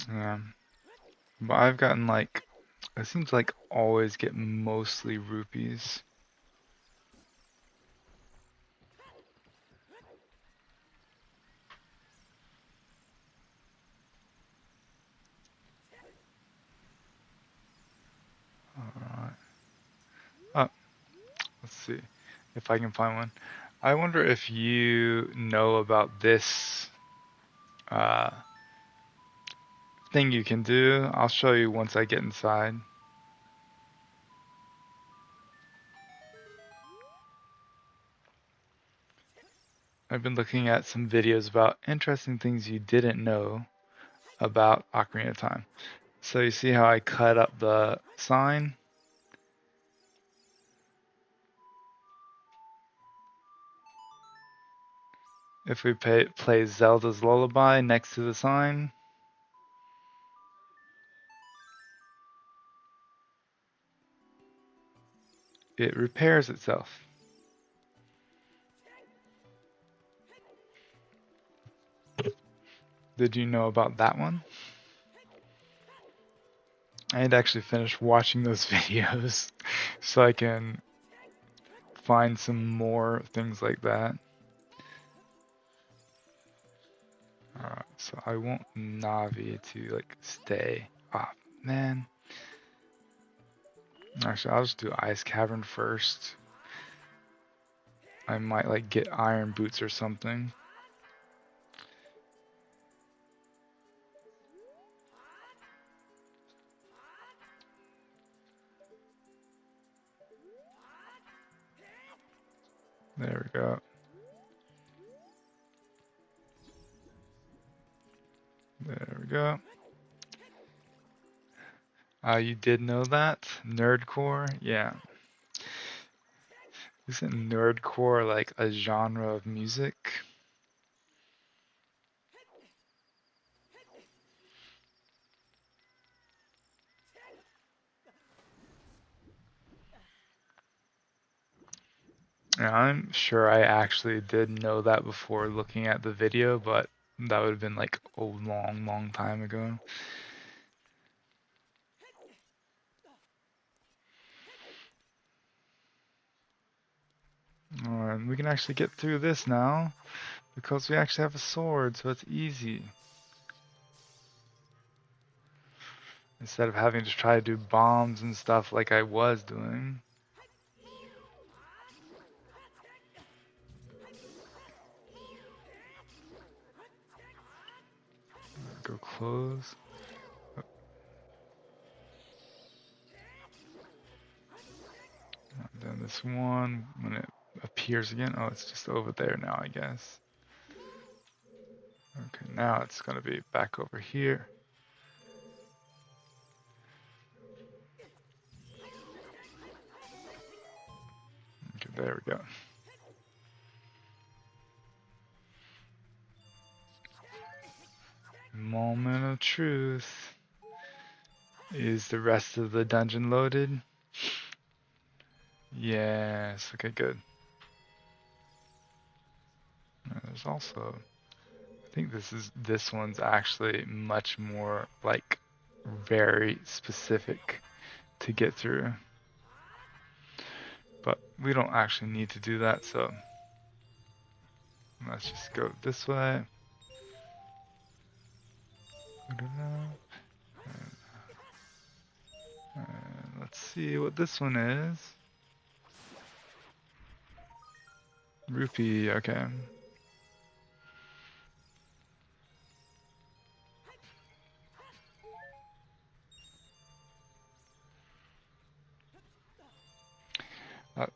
Yeah. But I've gotten like, it seems like always get mostly rupees. Alright. Oh, let's see if I can find one. I wonder if you know about this thing you can do. I'll show you once I get inside. I've been looking at some videos about interesting things you didn't know about Ocarina of Time. So you see how I cut up the sign? If we play Zelda's Lullaby next to the sign, it repairs itself. Did you know about that one? I had actually finished watching those videos so I can find some more things like that. Alright, so I want Navi to like stay. Ah, man. Actually, I'll just do Ice Cavern first. I might like get Iron Boots or something. There we go. There we go. You did know that? Nerdcore? Yeah. Isn't nerdcore like a genre of music? Yeah, I'm sure I actually did know that before looking at the video, but that would have been like a long, long time ago. Alright, we can actually get through this now because we actually have a sword, so it's easy. Instead of having to try to do bombs and stuff like I was doing. Go close. And then this one, when it appears again, oh, it's just over there now, I guess. Okay, now it's gonna be back over here. Okay, there we go. Moment of truth. Is the rest of the dungeon loaded? Yes, okay, good. There's also, I think this one's actually much more like very specific to get through. But we don't actually need to do that, so let's just go this way. Let's see what this one is. Rupee, okay.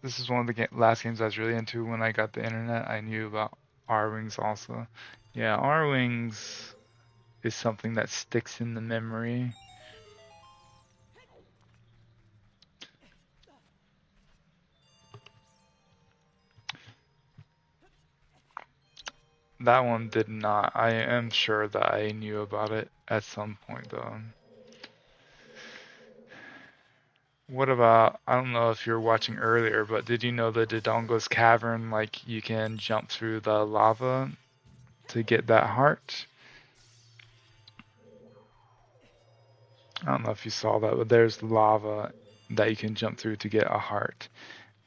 This is one of the last games I was really into when I got the internet. I knew about R-Wings also. Yeah, R-Wings is something that sticks in the memory. That one did not. I am sure that I knew about it at some point though. What about, I don't know if you were watching earlier, but did you know the Dodongo's Cavern, like you can jump through the lava to get that heart? I don't know if you saw that, but there's lava that you can jump through to get a heart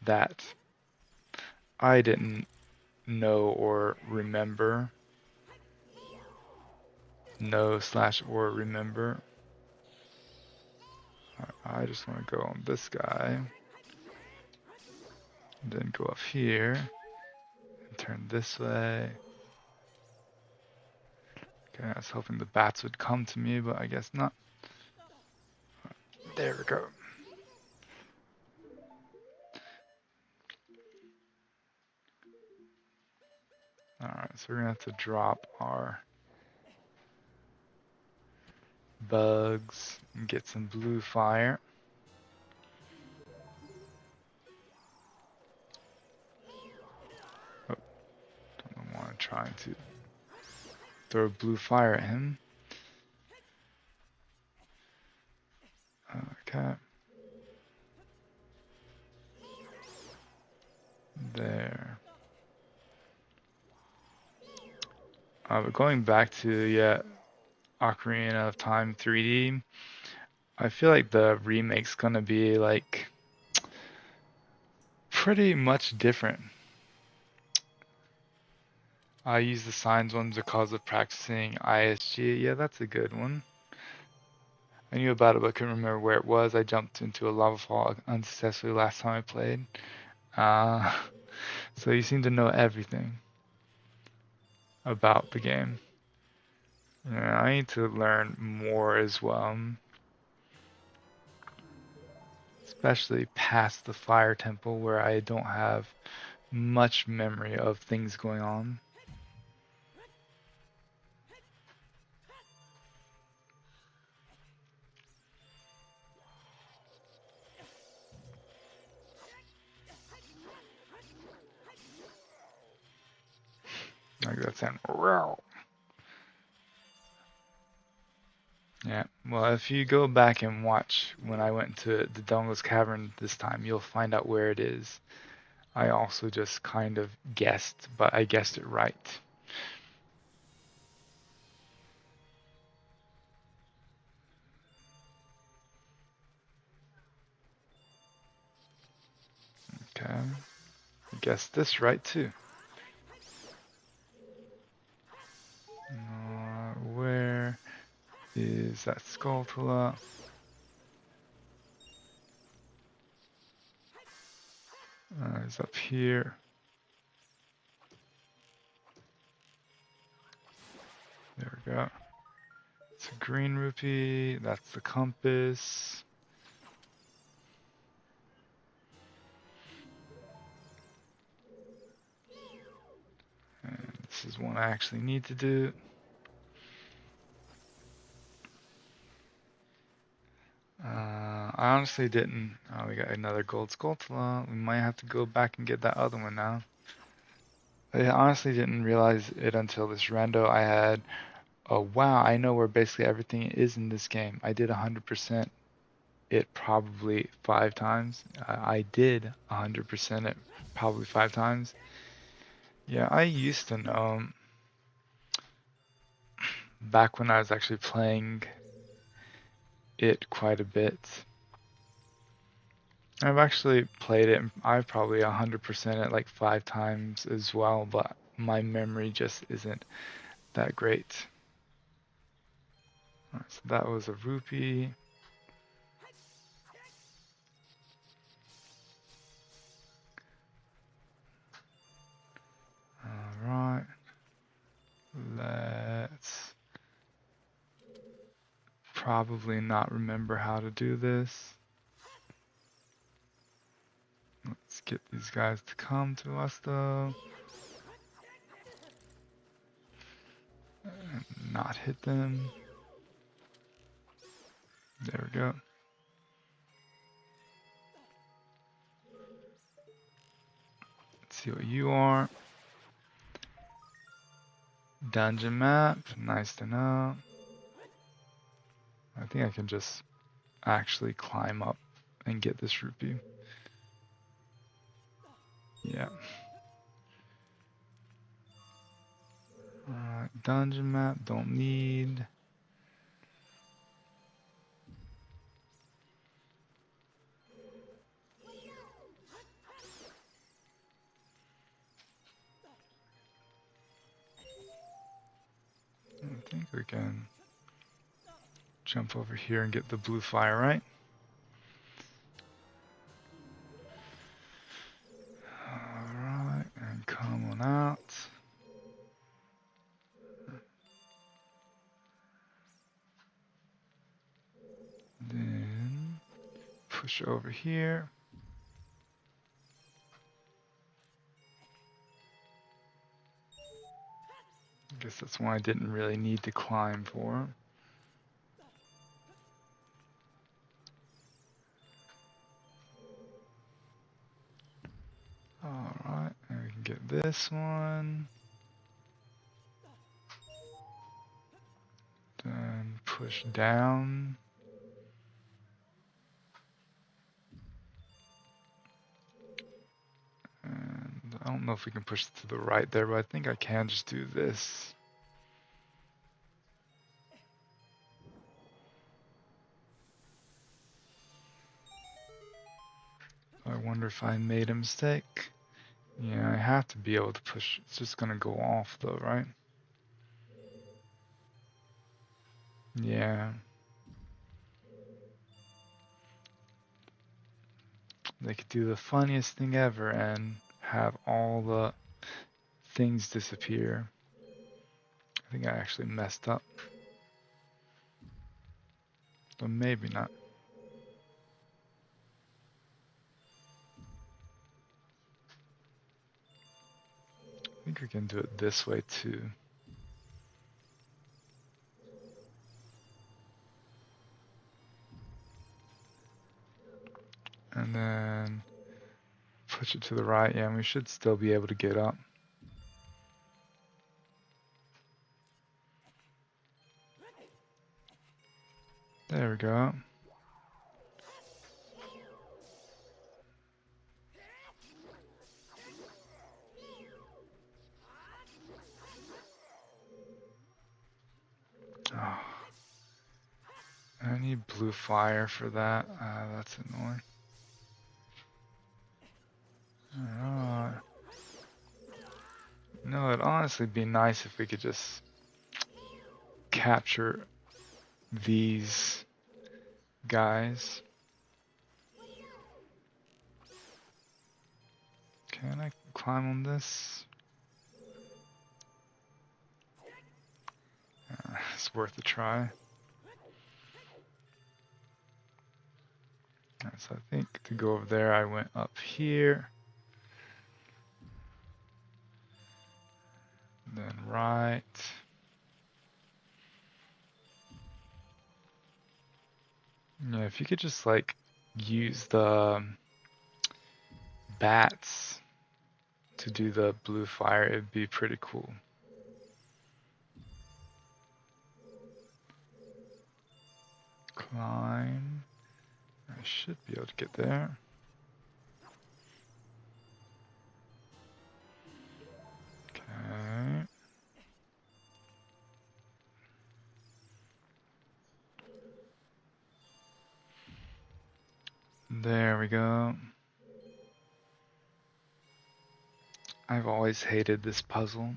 that I didn't know or remember. Know/or remember. I just want to go on this guy. Then go up here. And turn this way. Okay, I was hoping the bats would come to me, but I guess not. There we go. Alright, so we're gonna have to drop our bugs and get some blue fire. Oh, don't want to try to throw blue fire at him. Okay. There. But going back to, Ocarina of Time 3D, I feel like the remake's gonna be like pretty much different. I use the signs one because of practicing ISG. Yeah, that's a good one. I knew about it, but couldn't remember where it was. I jumped into a lava fall unsuccessfully last time I played. So you seem to know everything about the game. Yeah, I need to learn more as well. Especially past the fire temple where I don't have much memory of things going on. Like that sound. Yeah, well, if you go back and watch when I went to the Dongo's Cavern this time, you'll find out where it is. I also just kind of guessed, but I guessed it right. Okay, I guessed this right too. Where is that Skulltula? It's up here. There we go. It's a green rupee. That's the compass. And this is one I actually need to do. I honestly didn't. Oh, we got another gold Skulltula. We might have to go back and get that other one now. I honestly didn't realize it until this rando I had. Oh wow, I know where basically everything is in this game. I did 100% it probably 5 times. I did 100% it probably 5 times. Yeah, I used to know back when I was actually playing it quite a bit. I've actually played it, I've probably 100% it like 5 times as well, but my memory just isn't that great. Alright, so that was a rupee. Alright. Let's probably not remember how to do this. Let's get these guys to come to us though. And not hit them. There we go. Let's see what you are. Dungeon map, nice to know. I think I can just actually climb up and get this rupee. Yeah. Alright, dungeon map, don't need. I think we can jump over here and get the blue fire, right? Alright, and come on out. Then push over here. I guess that's one I didn't really need to climb for. Alright, and we can get this one. Then push down. And I don't know if we can push to the right there, but I think I can just do this. I wonder if I made a mistake. Yeah, I have to be able to push. It's just gonna go off though, right? Yeah. They could do the funniest thing ever and have all the things disappear. I think I actually messed up. But maybe not. I think we can do it this way too. And then push it to the right. Yeah, and we should still be able to get up. There we go. Oh. I need blue fire for that. That's annoying. Alright. No, it'd honestly be nice if we could just capture these guys. Can I climb on this? It's worth a try. Alright, so I think to go over there I went up here. Then right. Yeah, if you could just like use the bats to do the blue fire, it'd be pretty cool. Climb. I should be able to get there. Okay. There we go. I've always hated this puzzle.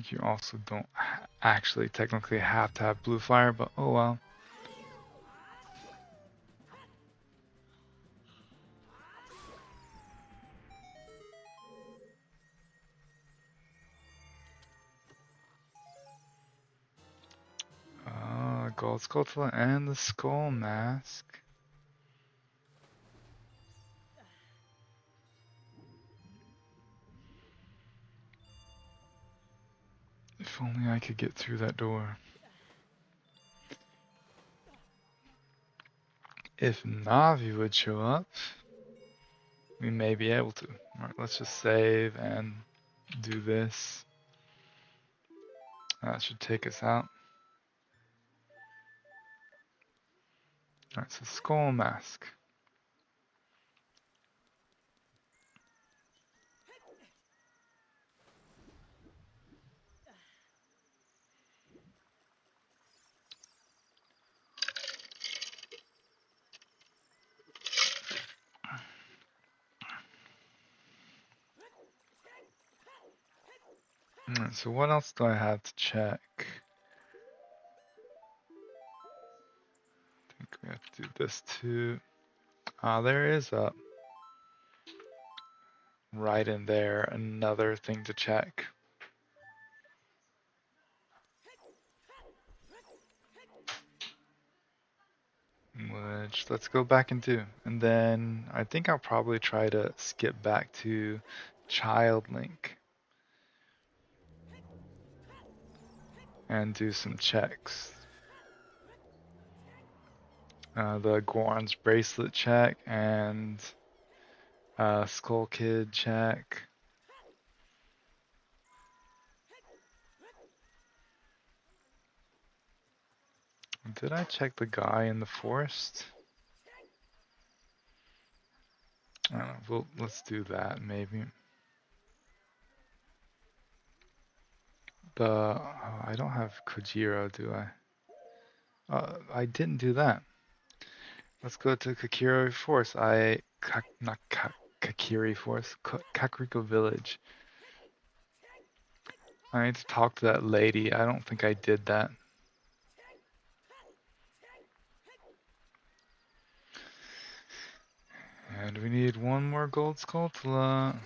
think you also don't actually technically have to have blue fire, but oh well. Gold Skull and the Skull Mask. If only I could get through that door. If Navi would show up, we may be able to. Alright, let's just save and do this. That should take us out. Alright, so Skull Mask. Alright, so what else do I have to check? I think we have to do this too. There is a right in there another thing to check. Which let's go back and do. And then I think I'll probably try to skip back to Child Link and do some checks. The Goron's Bracelet check and Skull Kid check. Did I check the guy in the forest? I don't know. Well, let's do that maybe. I don't have Kojiro, do I? I didn't do that. Let's go to Kakiri Forest. Not Kakiri Forest, Kakariko Village. I need to talk to that lady. I don't think I did that. And we need one more gold Skulltula.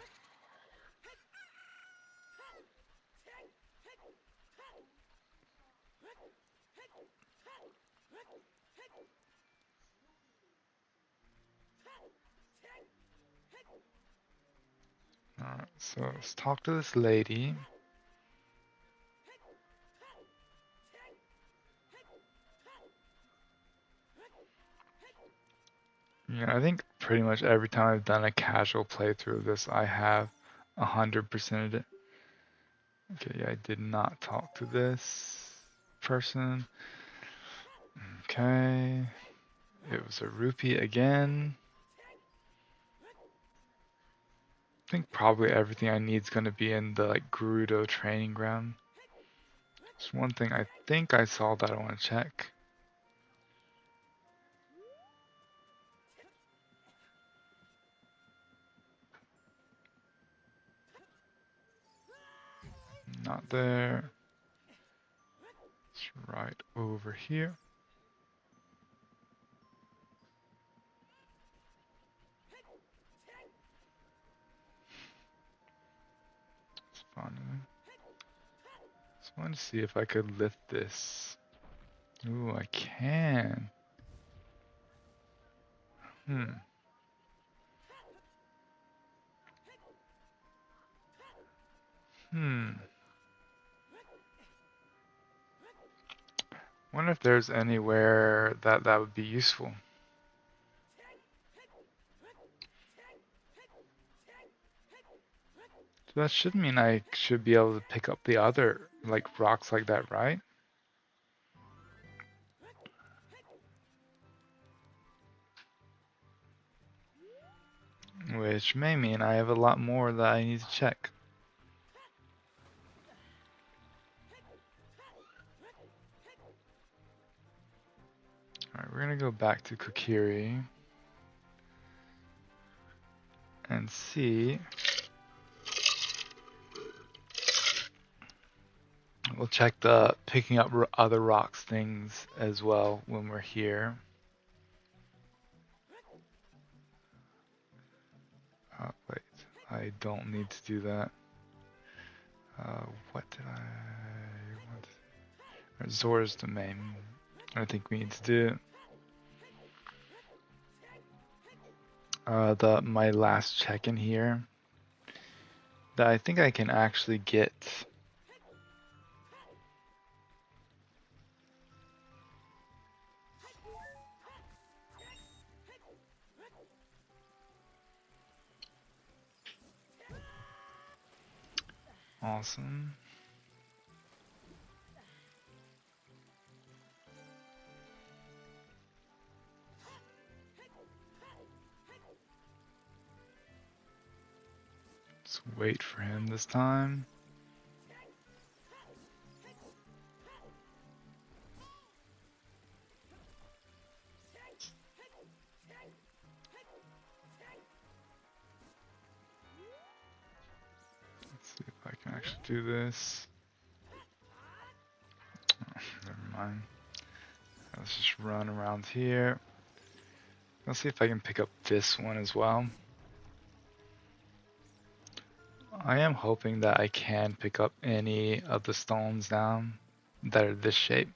Alright, so let's talk to this lady. Yeah, I think pretty much every time I've done a casual playthrough of this, I have 100%ed it. Okay, yeah, I did not talk to this person. Okay, it was a rupee again. I think probably everything I need is going to be in the like Gerudo training ground. There's one thing I think I saw that I want to check. Not there. It's right over here. It's fun. Just wanted to see if I could lift this. Ooh, I can. Wonder if there's anywhere that would be useful. So that should mean I should be able to pick up the other like rocks like that, right? Which may mean I have a lot more that I need to check. Alright, we're gonna go back to Kokiri and see We'll check the picking up other rocks things as well when we're here. Wait, I don't need to do that. What did I want? Zora's domain. I think we need to do my last check in here. That I think I can actually get. Awesome. Let's wait for him this time. Let's see if I can actually do this. Oh, never mind. Let's just run around here. Let's see if I can pick up this one as well. I am hoping that I can pick up any of the stones down that are this shape.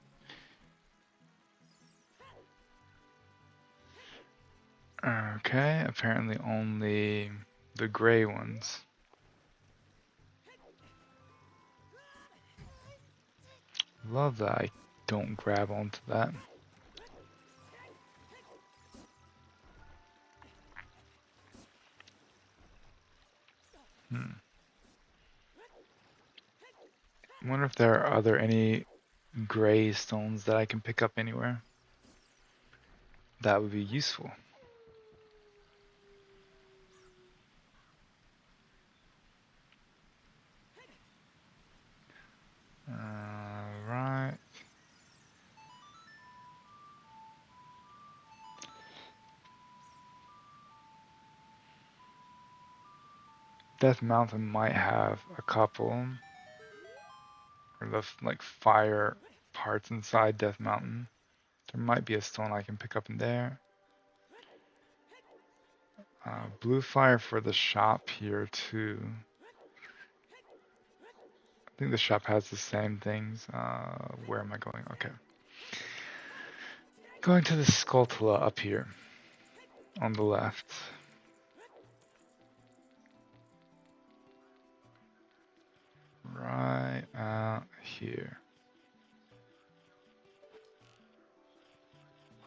Okay, apparently only the gray ones. Love that I don't grab onto that. I wonder if are there any gray stones that I can pick up anywhere. That would be useful. Right. Death Mountain might have a couple. Or the like fire parts inside Death Mountain. There might be a stone I can pick up in there. Blue fire for the shop here too. I think the shop has the same things. Where am I going? Okay. Going to the Skulltula up here on the left. Right out here.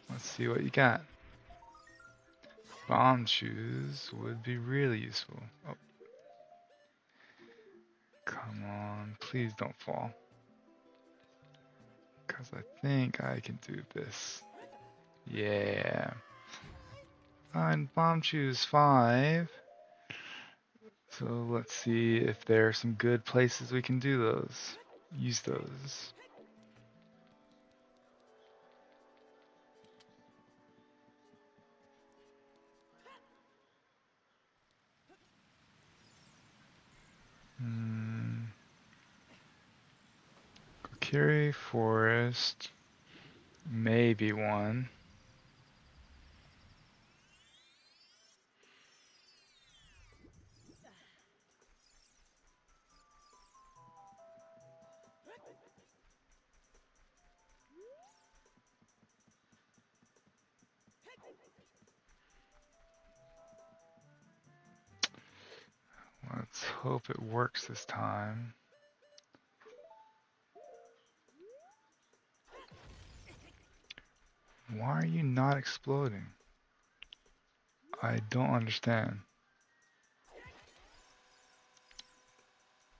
Let's see what you got. Bomb shoes would be really useful. Oh. Come on, please don't fall. Because I think I can do this. Yeah. Fine, bomb shoes 5. So let's see if there are some good places we can do those. Use those. Kokiri Forest. Maybe one. Let's hope it works this time. Why are you not exploding? I don't understand.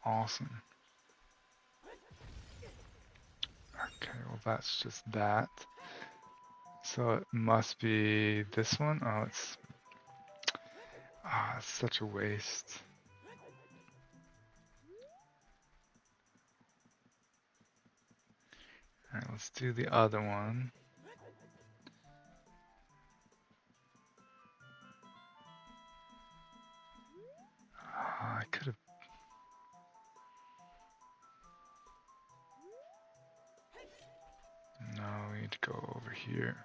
Awesome. Okay, well that's just that. So it must be this one? Oh, it's such a waste. Alright, let's do the other one. I could have. here.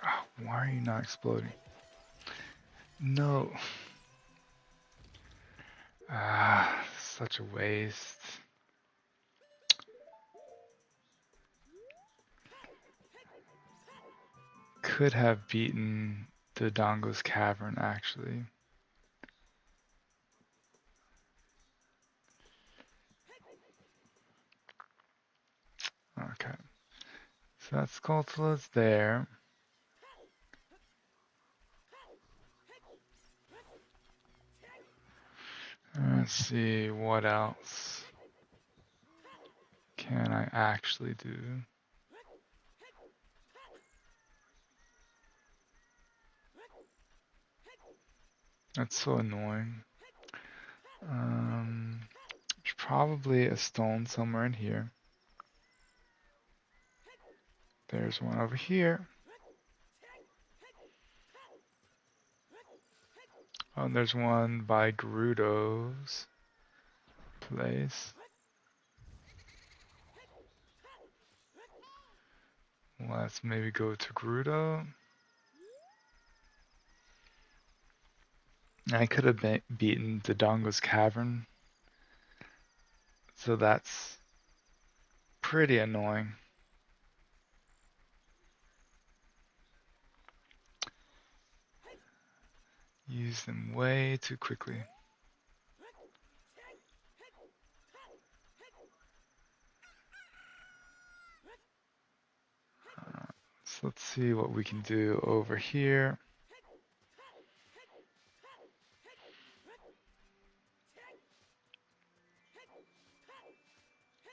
Oh, why are you not exploding? No. Ah, such a waste. Could have beaten the Dongo's Cavern, actually. Okay. So that Skulltula's there. Let's see, what else can I actually do? That's so annoying. There's probably a stone somewhere in here. There's one over here. Oh, and there's one by Gerudo's place. Let's maybe go to Gerudo. I could have beaten the Dongo's Cavern. So that's pretty annoying. Use them way too quickly. So let's see what we can do over here.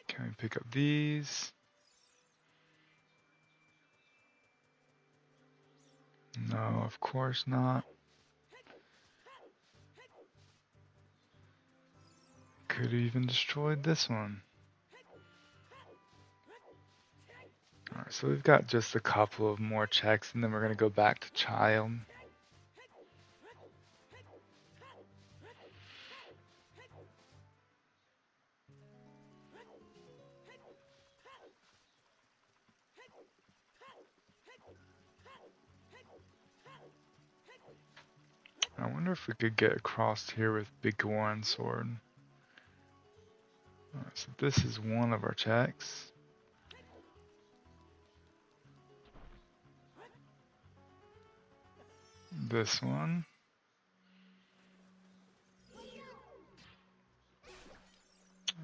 Can we pick up these? No, of course not. Could have even destroyed this one. Alright, so we've got just a couple of more checks and then we're going to go back to Child. I wonder if we could get across here with Big Goron Sword. Alright, so this is one of our checks. This one.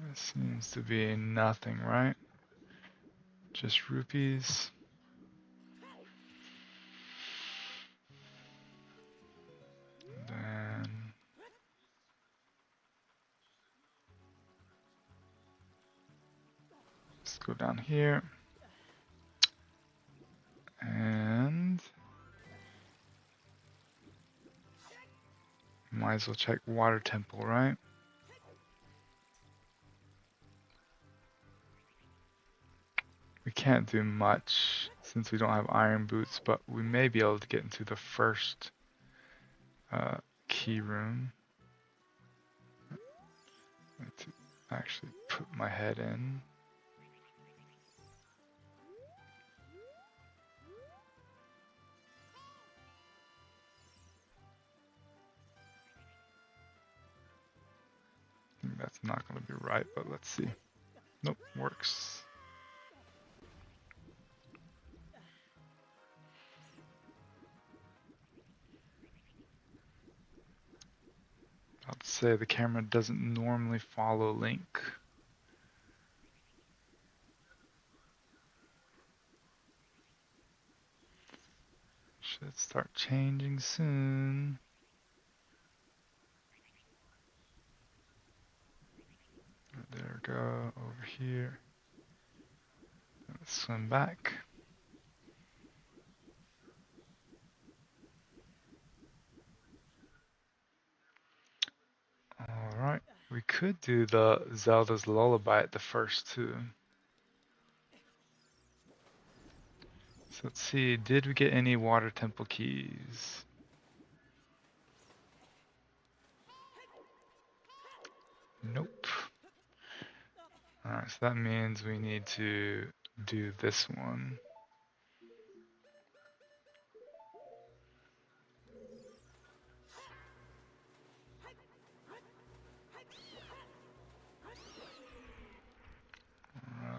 This seems to be nothing, right? Just rupees. Then let's go down here. And might as well check Water Temple, right? We can't do much since we don't have iron boots, but we may be able to get into the first key room. I need to actually put my head in. I think that's not going to be right, but let's see. Nope, works. I'll say the camera doesn't normally follow Link. Should start changing soon. There we go, over here. Let's swim back. Alright, we could do the Zelda's Lullaby at the first too. So let's see, did we get any Water Temple keys? Nope. Alright, so that means we need to do this one.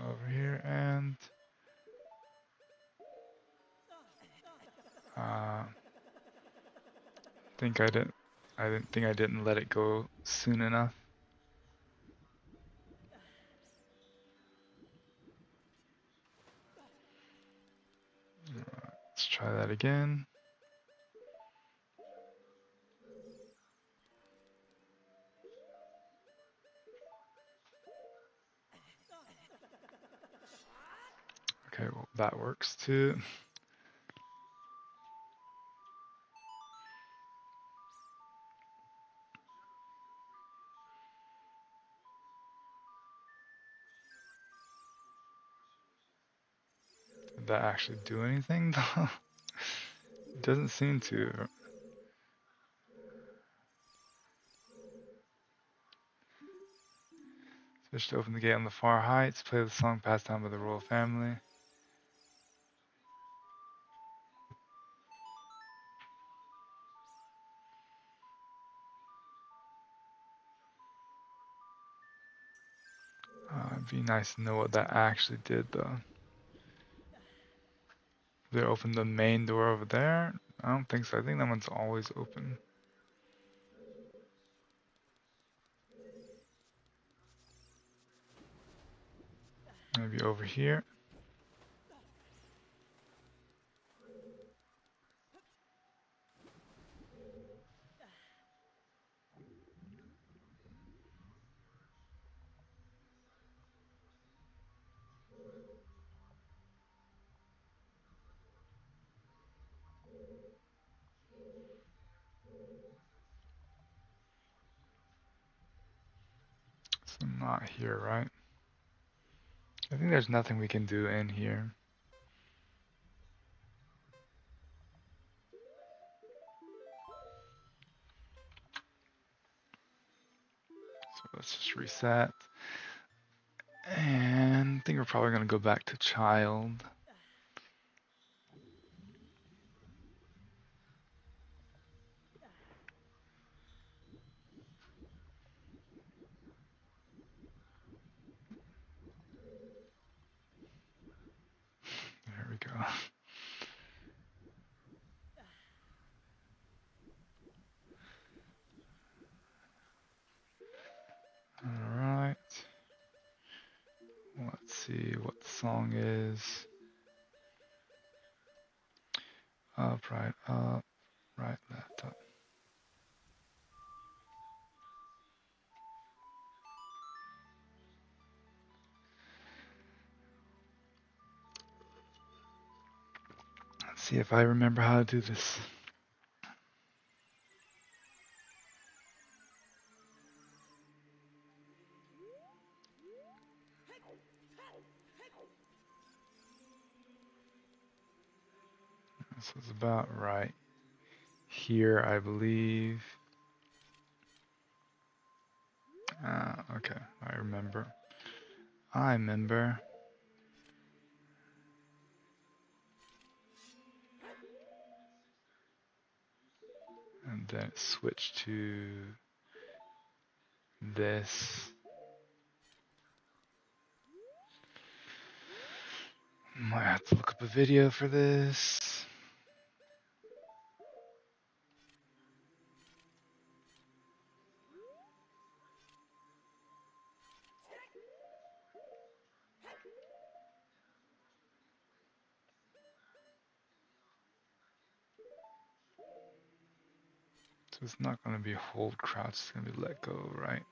Over here and I didn't think I didn't let it go soon enough. Let's try that again. Okay, well that works too. Did that actually do anything though? It doesn't seem to. Switch to open the gate on the far heights. Play the song passed down by the royal family. It'd be nice to know what that actually did though. Did it open the main door over there? I don't think so. I think that one's always open. Maybe over here. So not here, right? I think there's nothing we can do in here. So let's just reset. And I think we're probably going to go back to child. There we go. Alright. Let's see what the song is. Up, right, left, up. Let's see if I remember how to do this. This is about right here, I believe. Okay, I remember. And then switch to this. Might have to look up a video for this. So it's not going to be hold crouch, it's going to be let go, right?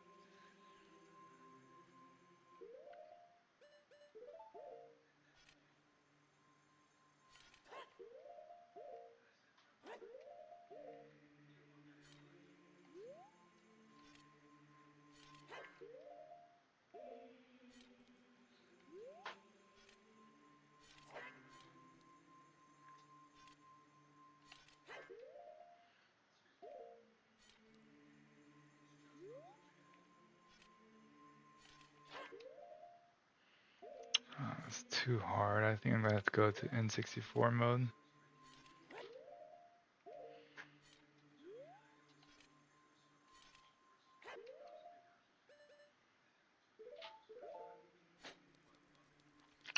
too hard. I think I'm gonna have to go to N64 mode.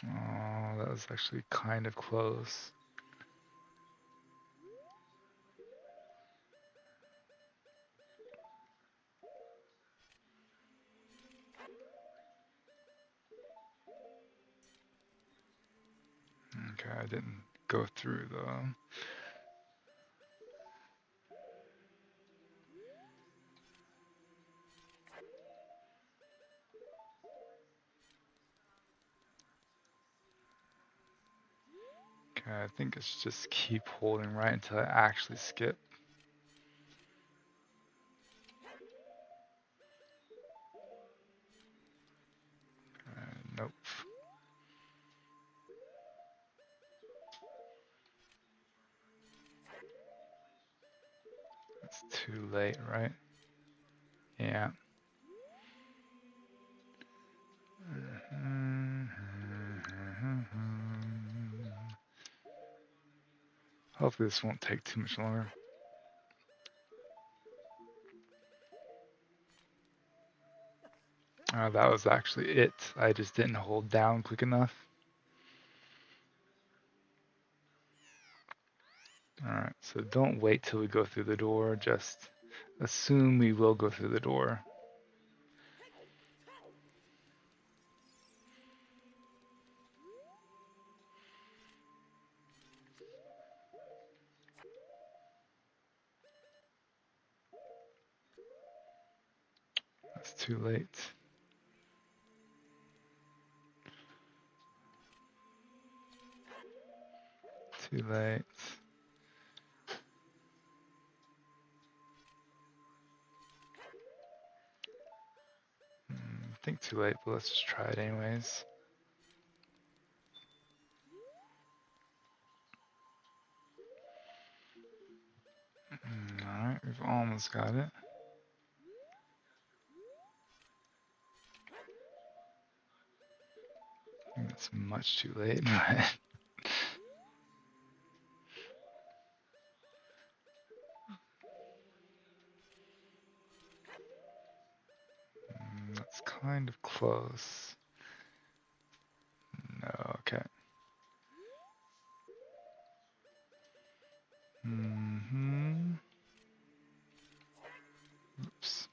Oh, that was actually kind of close. Okay, I didn't go through though. Okay, I think it's just keep holding right until I actually skip. Nope. It's too late, right? Yeah. Hopefully this won't take too much longer. That was actually it. I just didn't hold down quick enough. Alright, so don't wait till we go through the door, just assume we will go through the door. That's too late. Too late. I think too late, but let's just try it anyways. Alright, we've almost got it. I think that's much too late, but that's kind of close. No, okay. Oops.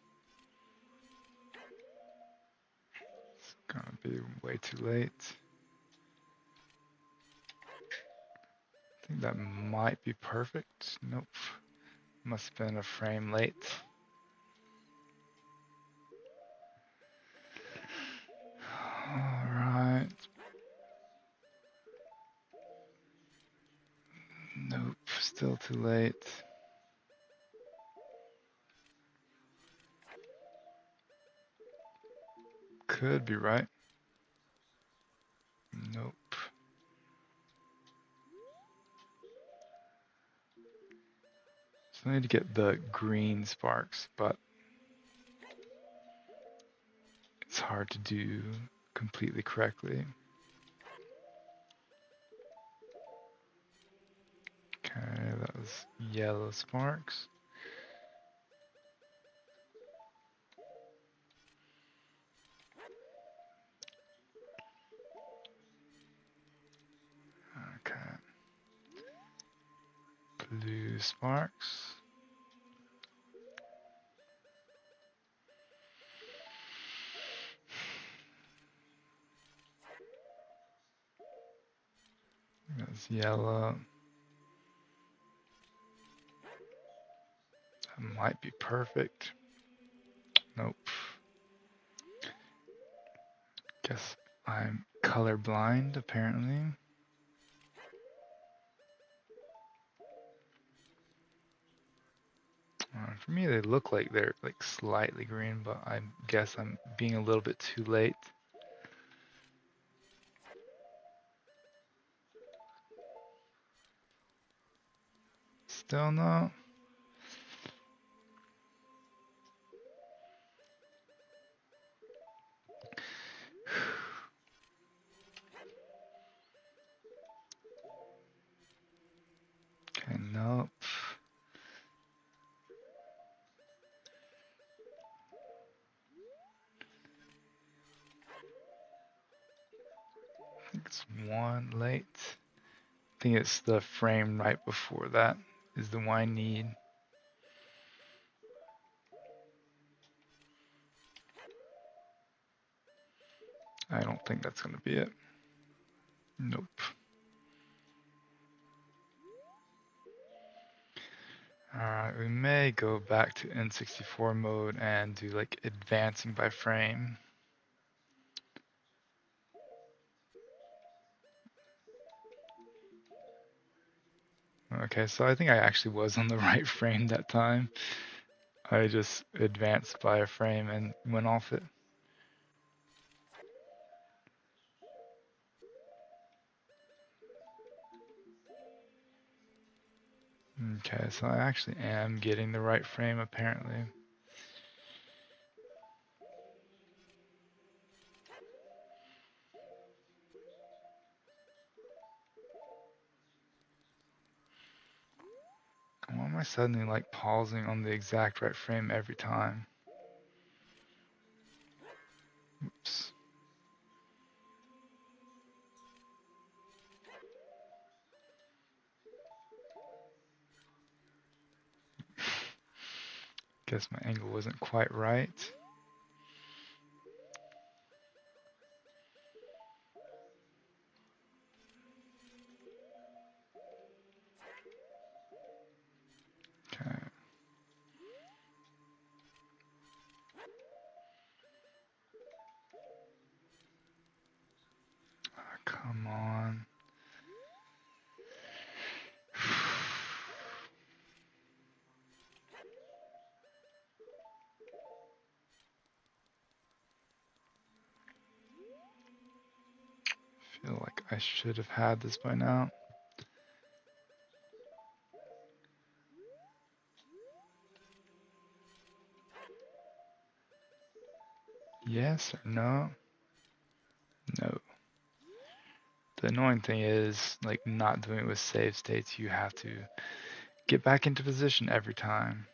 It's gonna be way too late. I think that might be perfect. Nope. Must have been a frame late. Alright. Nope, still too late. Could be right. Nope. So I need to get the green sparks, but it's hard to do completely correctly. Okay, that was yellow sparks. Okay. Blue sparks. That's yellow. That might be perfect. Nope. Guess I'm colorblind, apparently. For me, they look like they're like slightly green, but I guess I'm being a little bit too late. Still no. Nope. I think it's one late. I think it's the frame right before that is the one I need. I don't think that's going to be it. Nope. Alright, we may go back to N64 mode and do like advancing by frame. Okay, so I think I actually was on the right frame that time. I just advanced by a frame and went off it. Okay, so I actually am getting the right frame apparently. Why am I suddenly like pausing on the exact right frame every time? Oops. Guess my angle wasn't quite right. Okay. Oh, come on. Feel like I should have had this by now. Yes or no? No. The annoying thing is, like, not doing it with save states, you have to get back into position every time.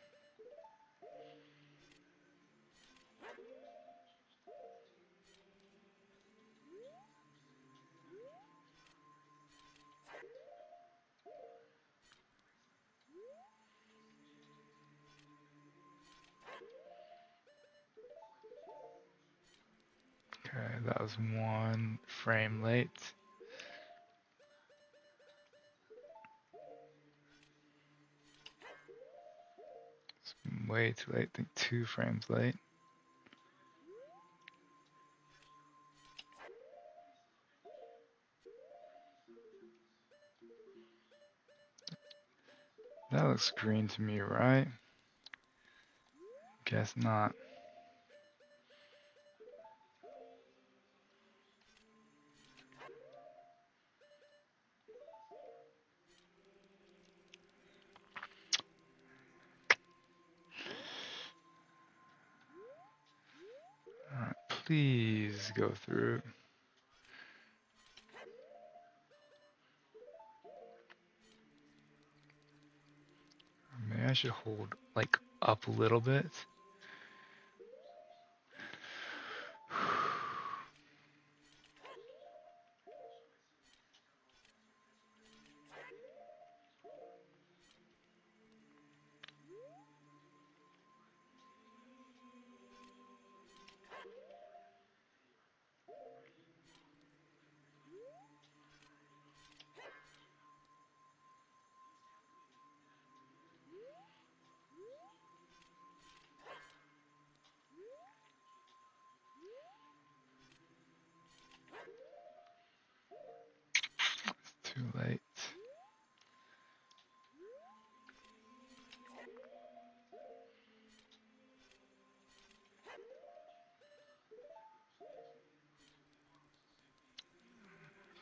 Okay, that was one frame late. It's way too late, I think 2 frames late. That looks green to me, right? Guess not. Alright, please go through. Maybe I should hold, like, up a little bit. Too late.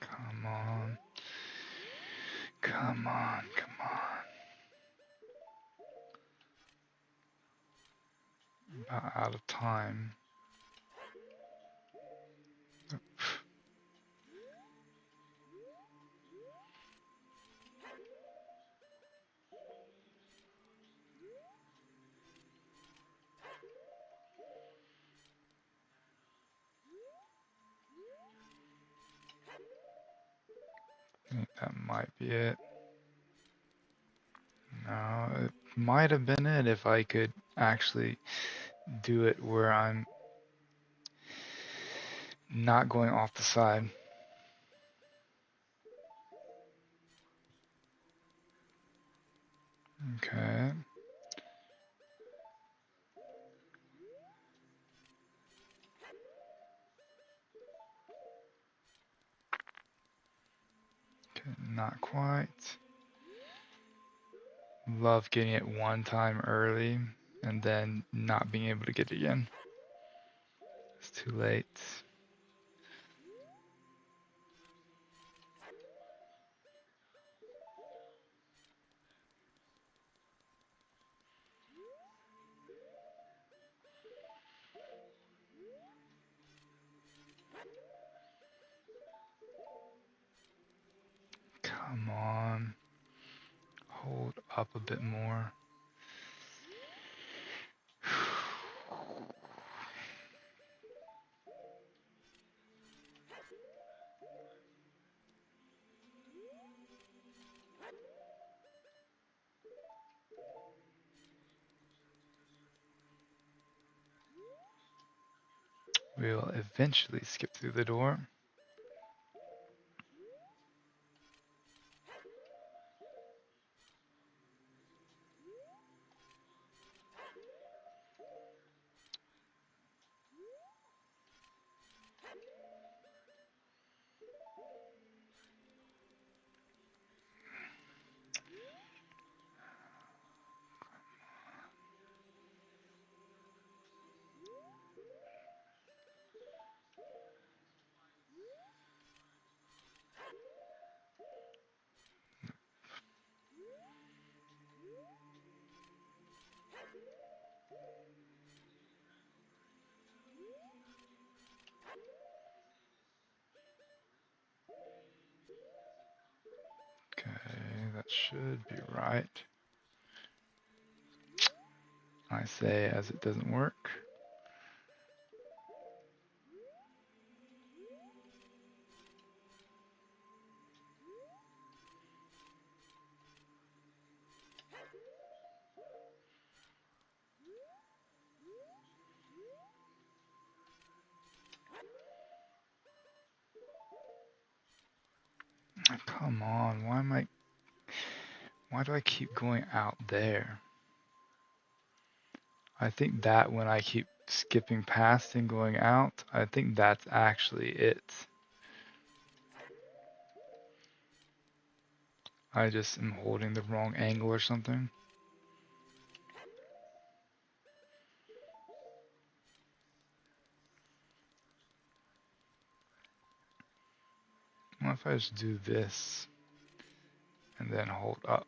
Come on. Come on, come on. About out of time. That might be it. No, it might have been it if I could actually do it where I'm not going off the side. Okay. Okay, not quite. Love getting it one time early and then not being able to get it again. It's too late. Come on. Hold up a bit more. We'll eventually skip through the door. Okay, that should be right. I say as it doesn't work. Come on, why do I keep going out there? I think that when I keep skipping past and going out, I think that's actually it. I just am holding the wrong angle or something. What if I just do this and then hold up?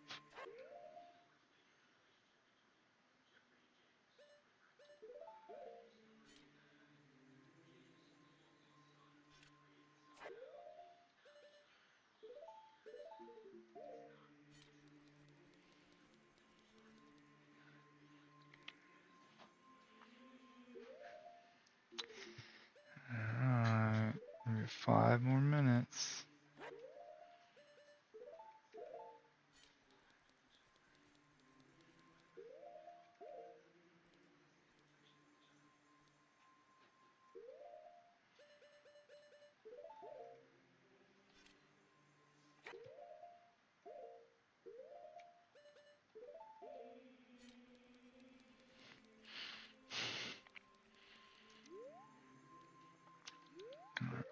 Alright, maybe 5 more minutes.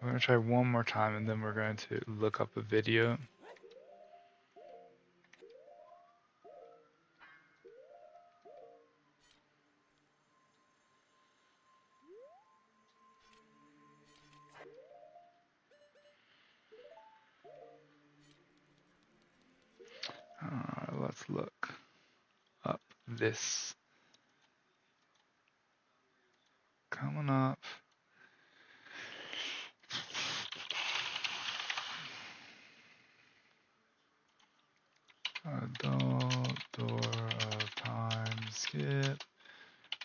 We're going to try one more time and then we're going to look up a video. Alright, let's look up this. Coming up. Adult, door of time, skip,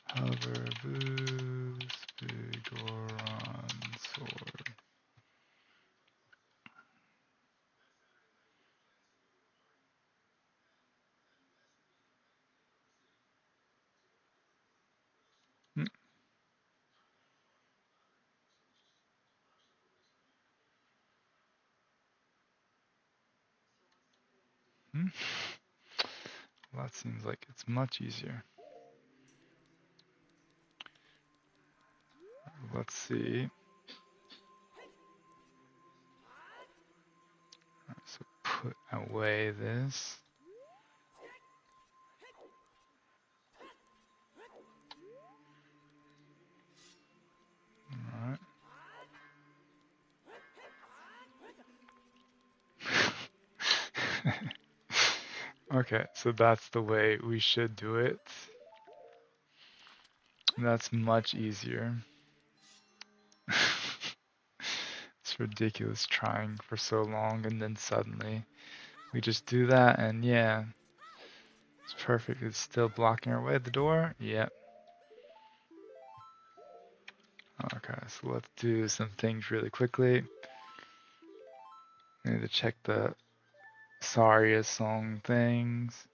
hover, boost, big door on, sword. Well, that seems like it's much easier. Let's see. So put away this. Alright. Okay, so that's the way we should do it. That's much easier. It's ridiculous trying for so long and then suddenly we just do that and yeah, it's perfect. It's still blocking our way at the door. Yep. Okay, so let's do some things really quickly. I need to check the sorriest song things.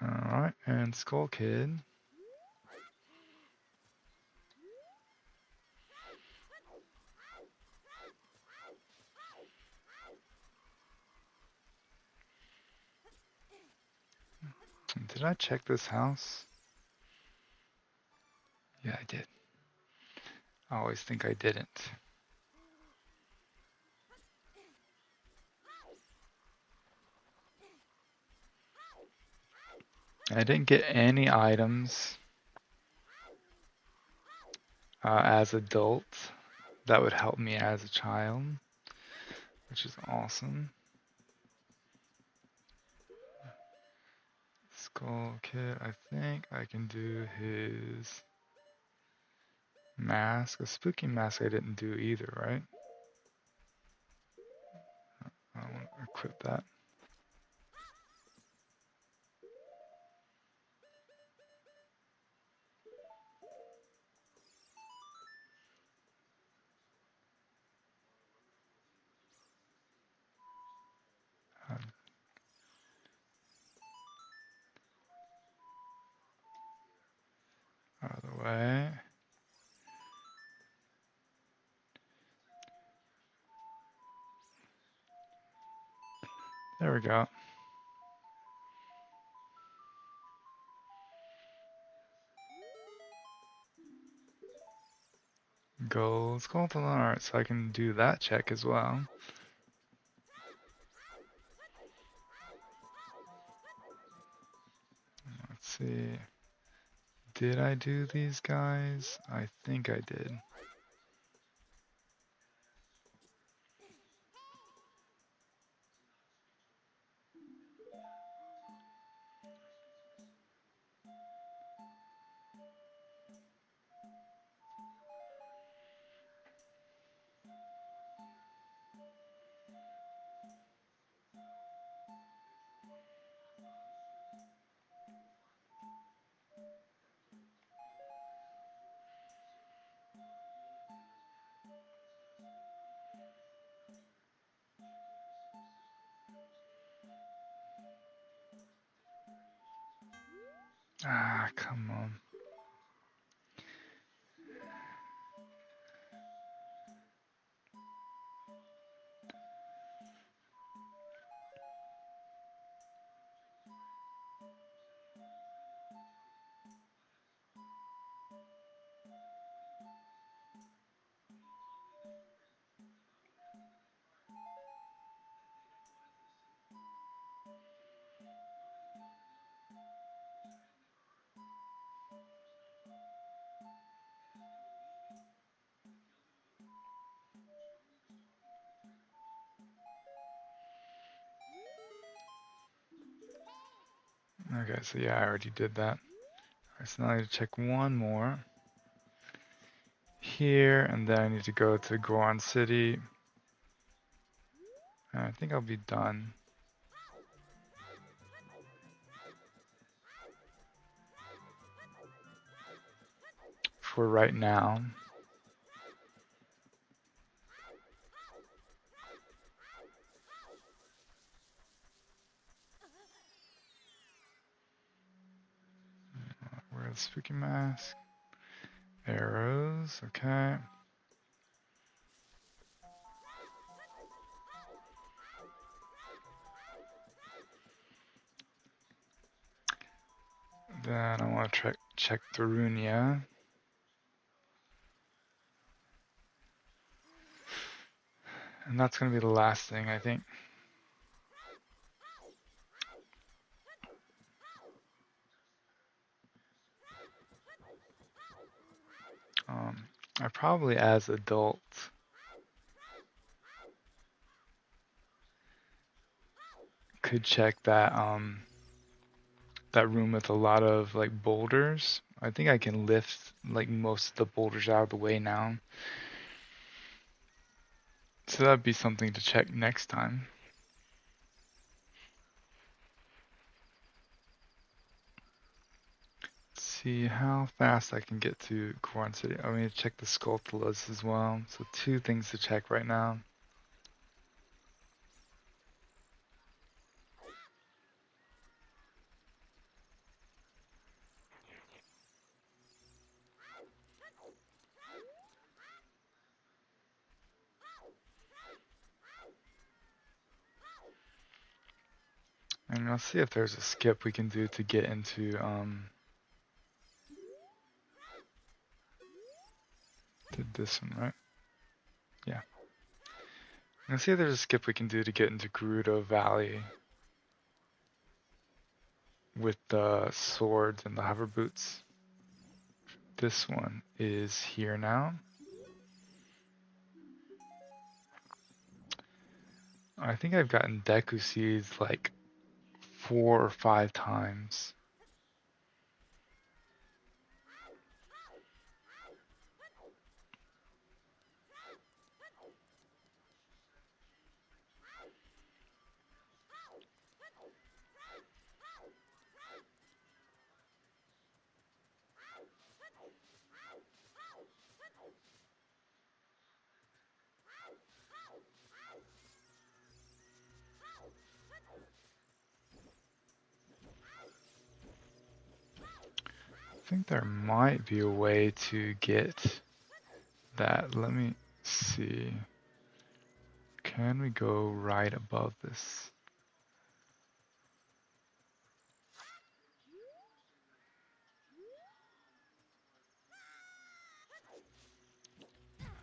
Alright, and Skull Kid. Did I check this house? Yeah, I did. I always think I didn't. I didn't get any items as adult that would help me as a child, which is awesome. Skull Kid, I think I can do his mask. A spooky mask I didn't do either, right? I want to equip that. Out of the way. There we go. Gold Skeleton. Alright, so I can do that check as well. Let's see. Did I do these guys? I think I did. Ah, come on. Okay, so yeah, I already did that. Alright, so now I need to check one more. Here, and then I need to go to Goron City. And I think I'll be done. For right now. Where's the spooky mask? Arrows, okay. Then I want to check Darunia. And that's going to be the last thing, I think. I probably, as adult, could check that that room with a lot of like boulders. I think I can lift like most of the boulders out of the way now. So that'd be something to check next time. See how fast I can get to Goron City. I need to check the Skulltulas as well. So 2 things to check right now. And I'll see if there's a skip we can do to get into to this one, right? Yeah. Let's see if there's a skip we can do to get into Gerudo Valley with the swords and the hover boots. This one is here now. I think I've gotten Deku Seeds like 4 or 5 times. I think there might be a way to get that. Let me see. Can we go right above this?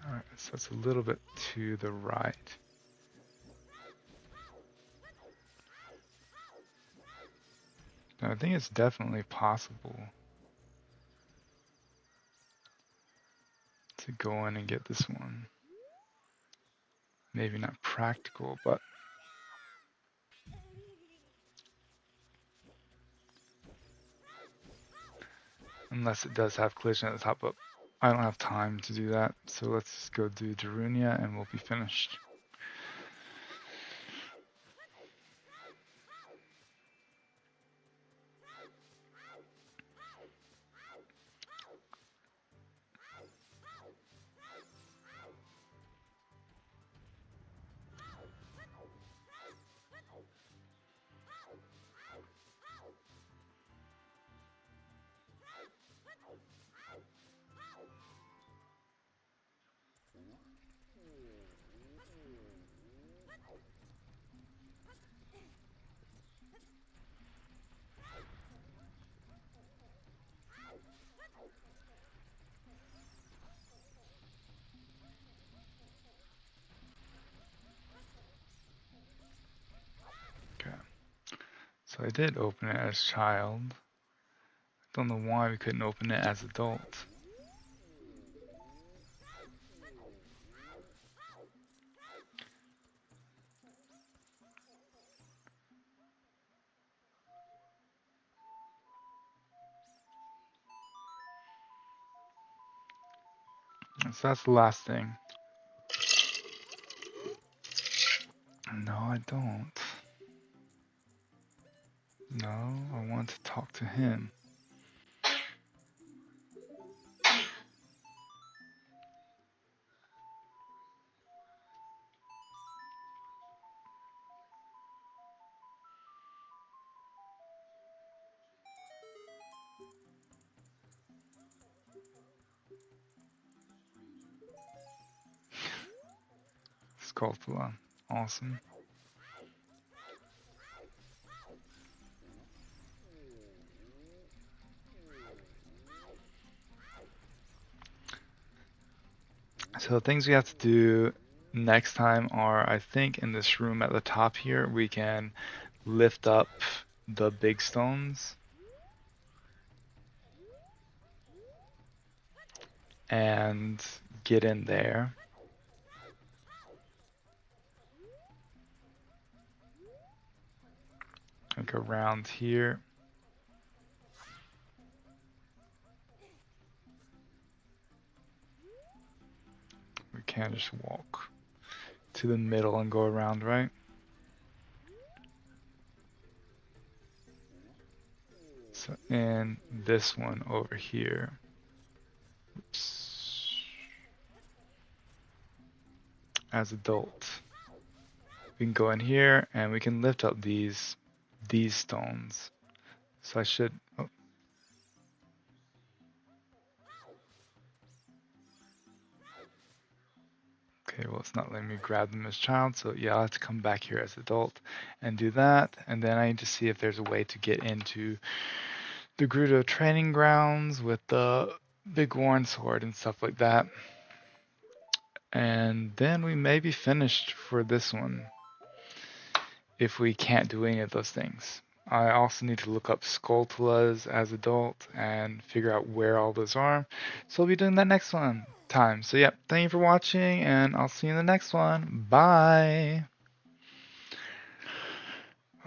Alright, so it's a little bit to the right. Now, I think it's definitely possible to go in and get this one. Maybe not practical, but unless it does have collision at the top, but I don't have time to do that. So let's just go do Darunia and we'll be finished. Okay. So I did open it as child. Don't know why we couldn't open it as adult. So that's the last thing. No, I don't. No, I want to talk to him. Skulltula. Awesome. So things we have to do next time are, I think in this room at the top here, we can lift up the big stones and get in there. Like around here. We can't just walk to the middle and go around, right? So in this one over here. Oops. As adult. We can go in here and we can lift up these stones. So I should, oh. Okay, well it's not letting me grab them as child, so yeah, I'll have to come back here as adult and do that. And then I need to see if there's a way to get into the Gerudo training grounds with the big Warren sword and stuff like that. And then we may be finished for this one if we can't do any of those things. I also need to look up Skulltulas as adult and figure out where all those are. So we'll be doing that next one time. So yeah, thank you for watching and I'll see you in the next one. Bye.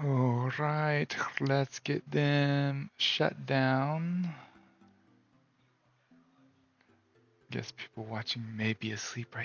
Alright, let's get them shut down. Guess people watching may be asleep right now.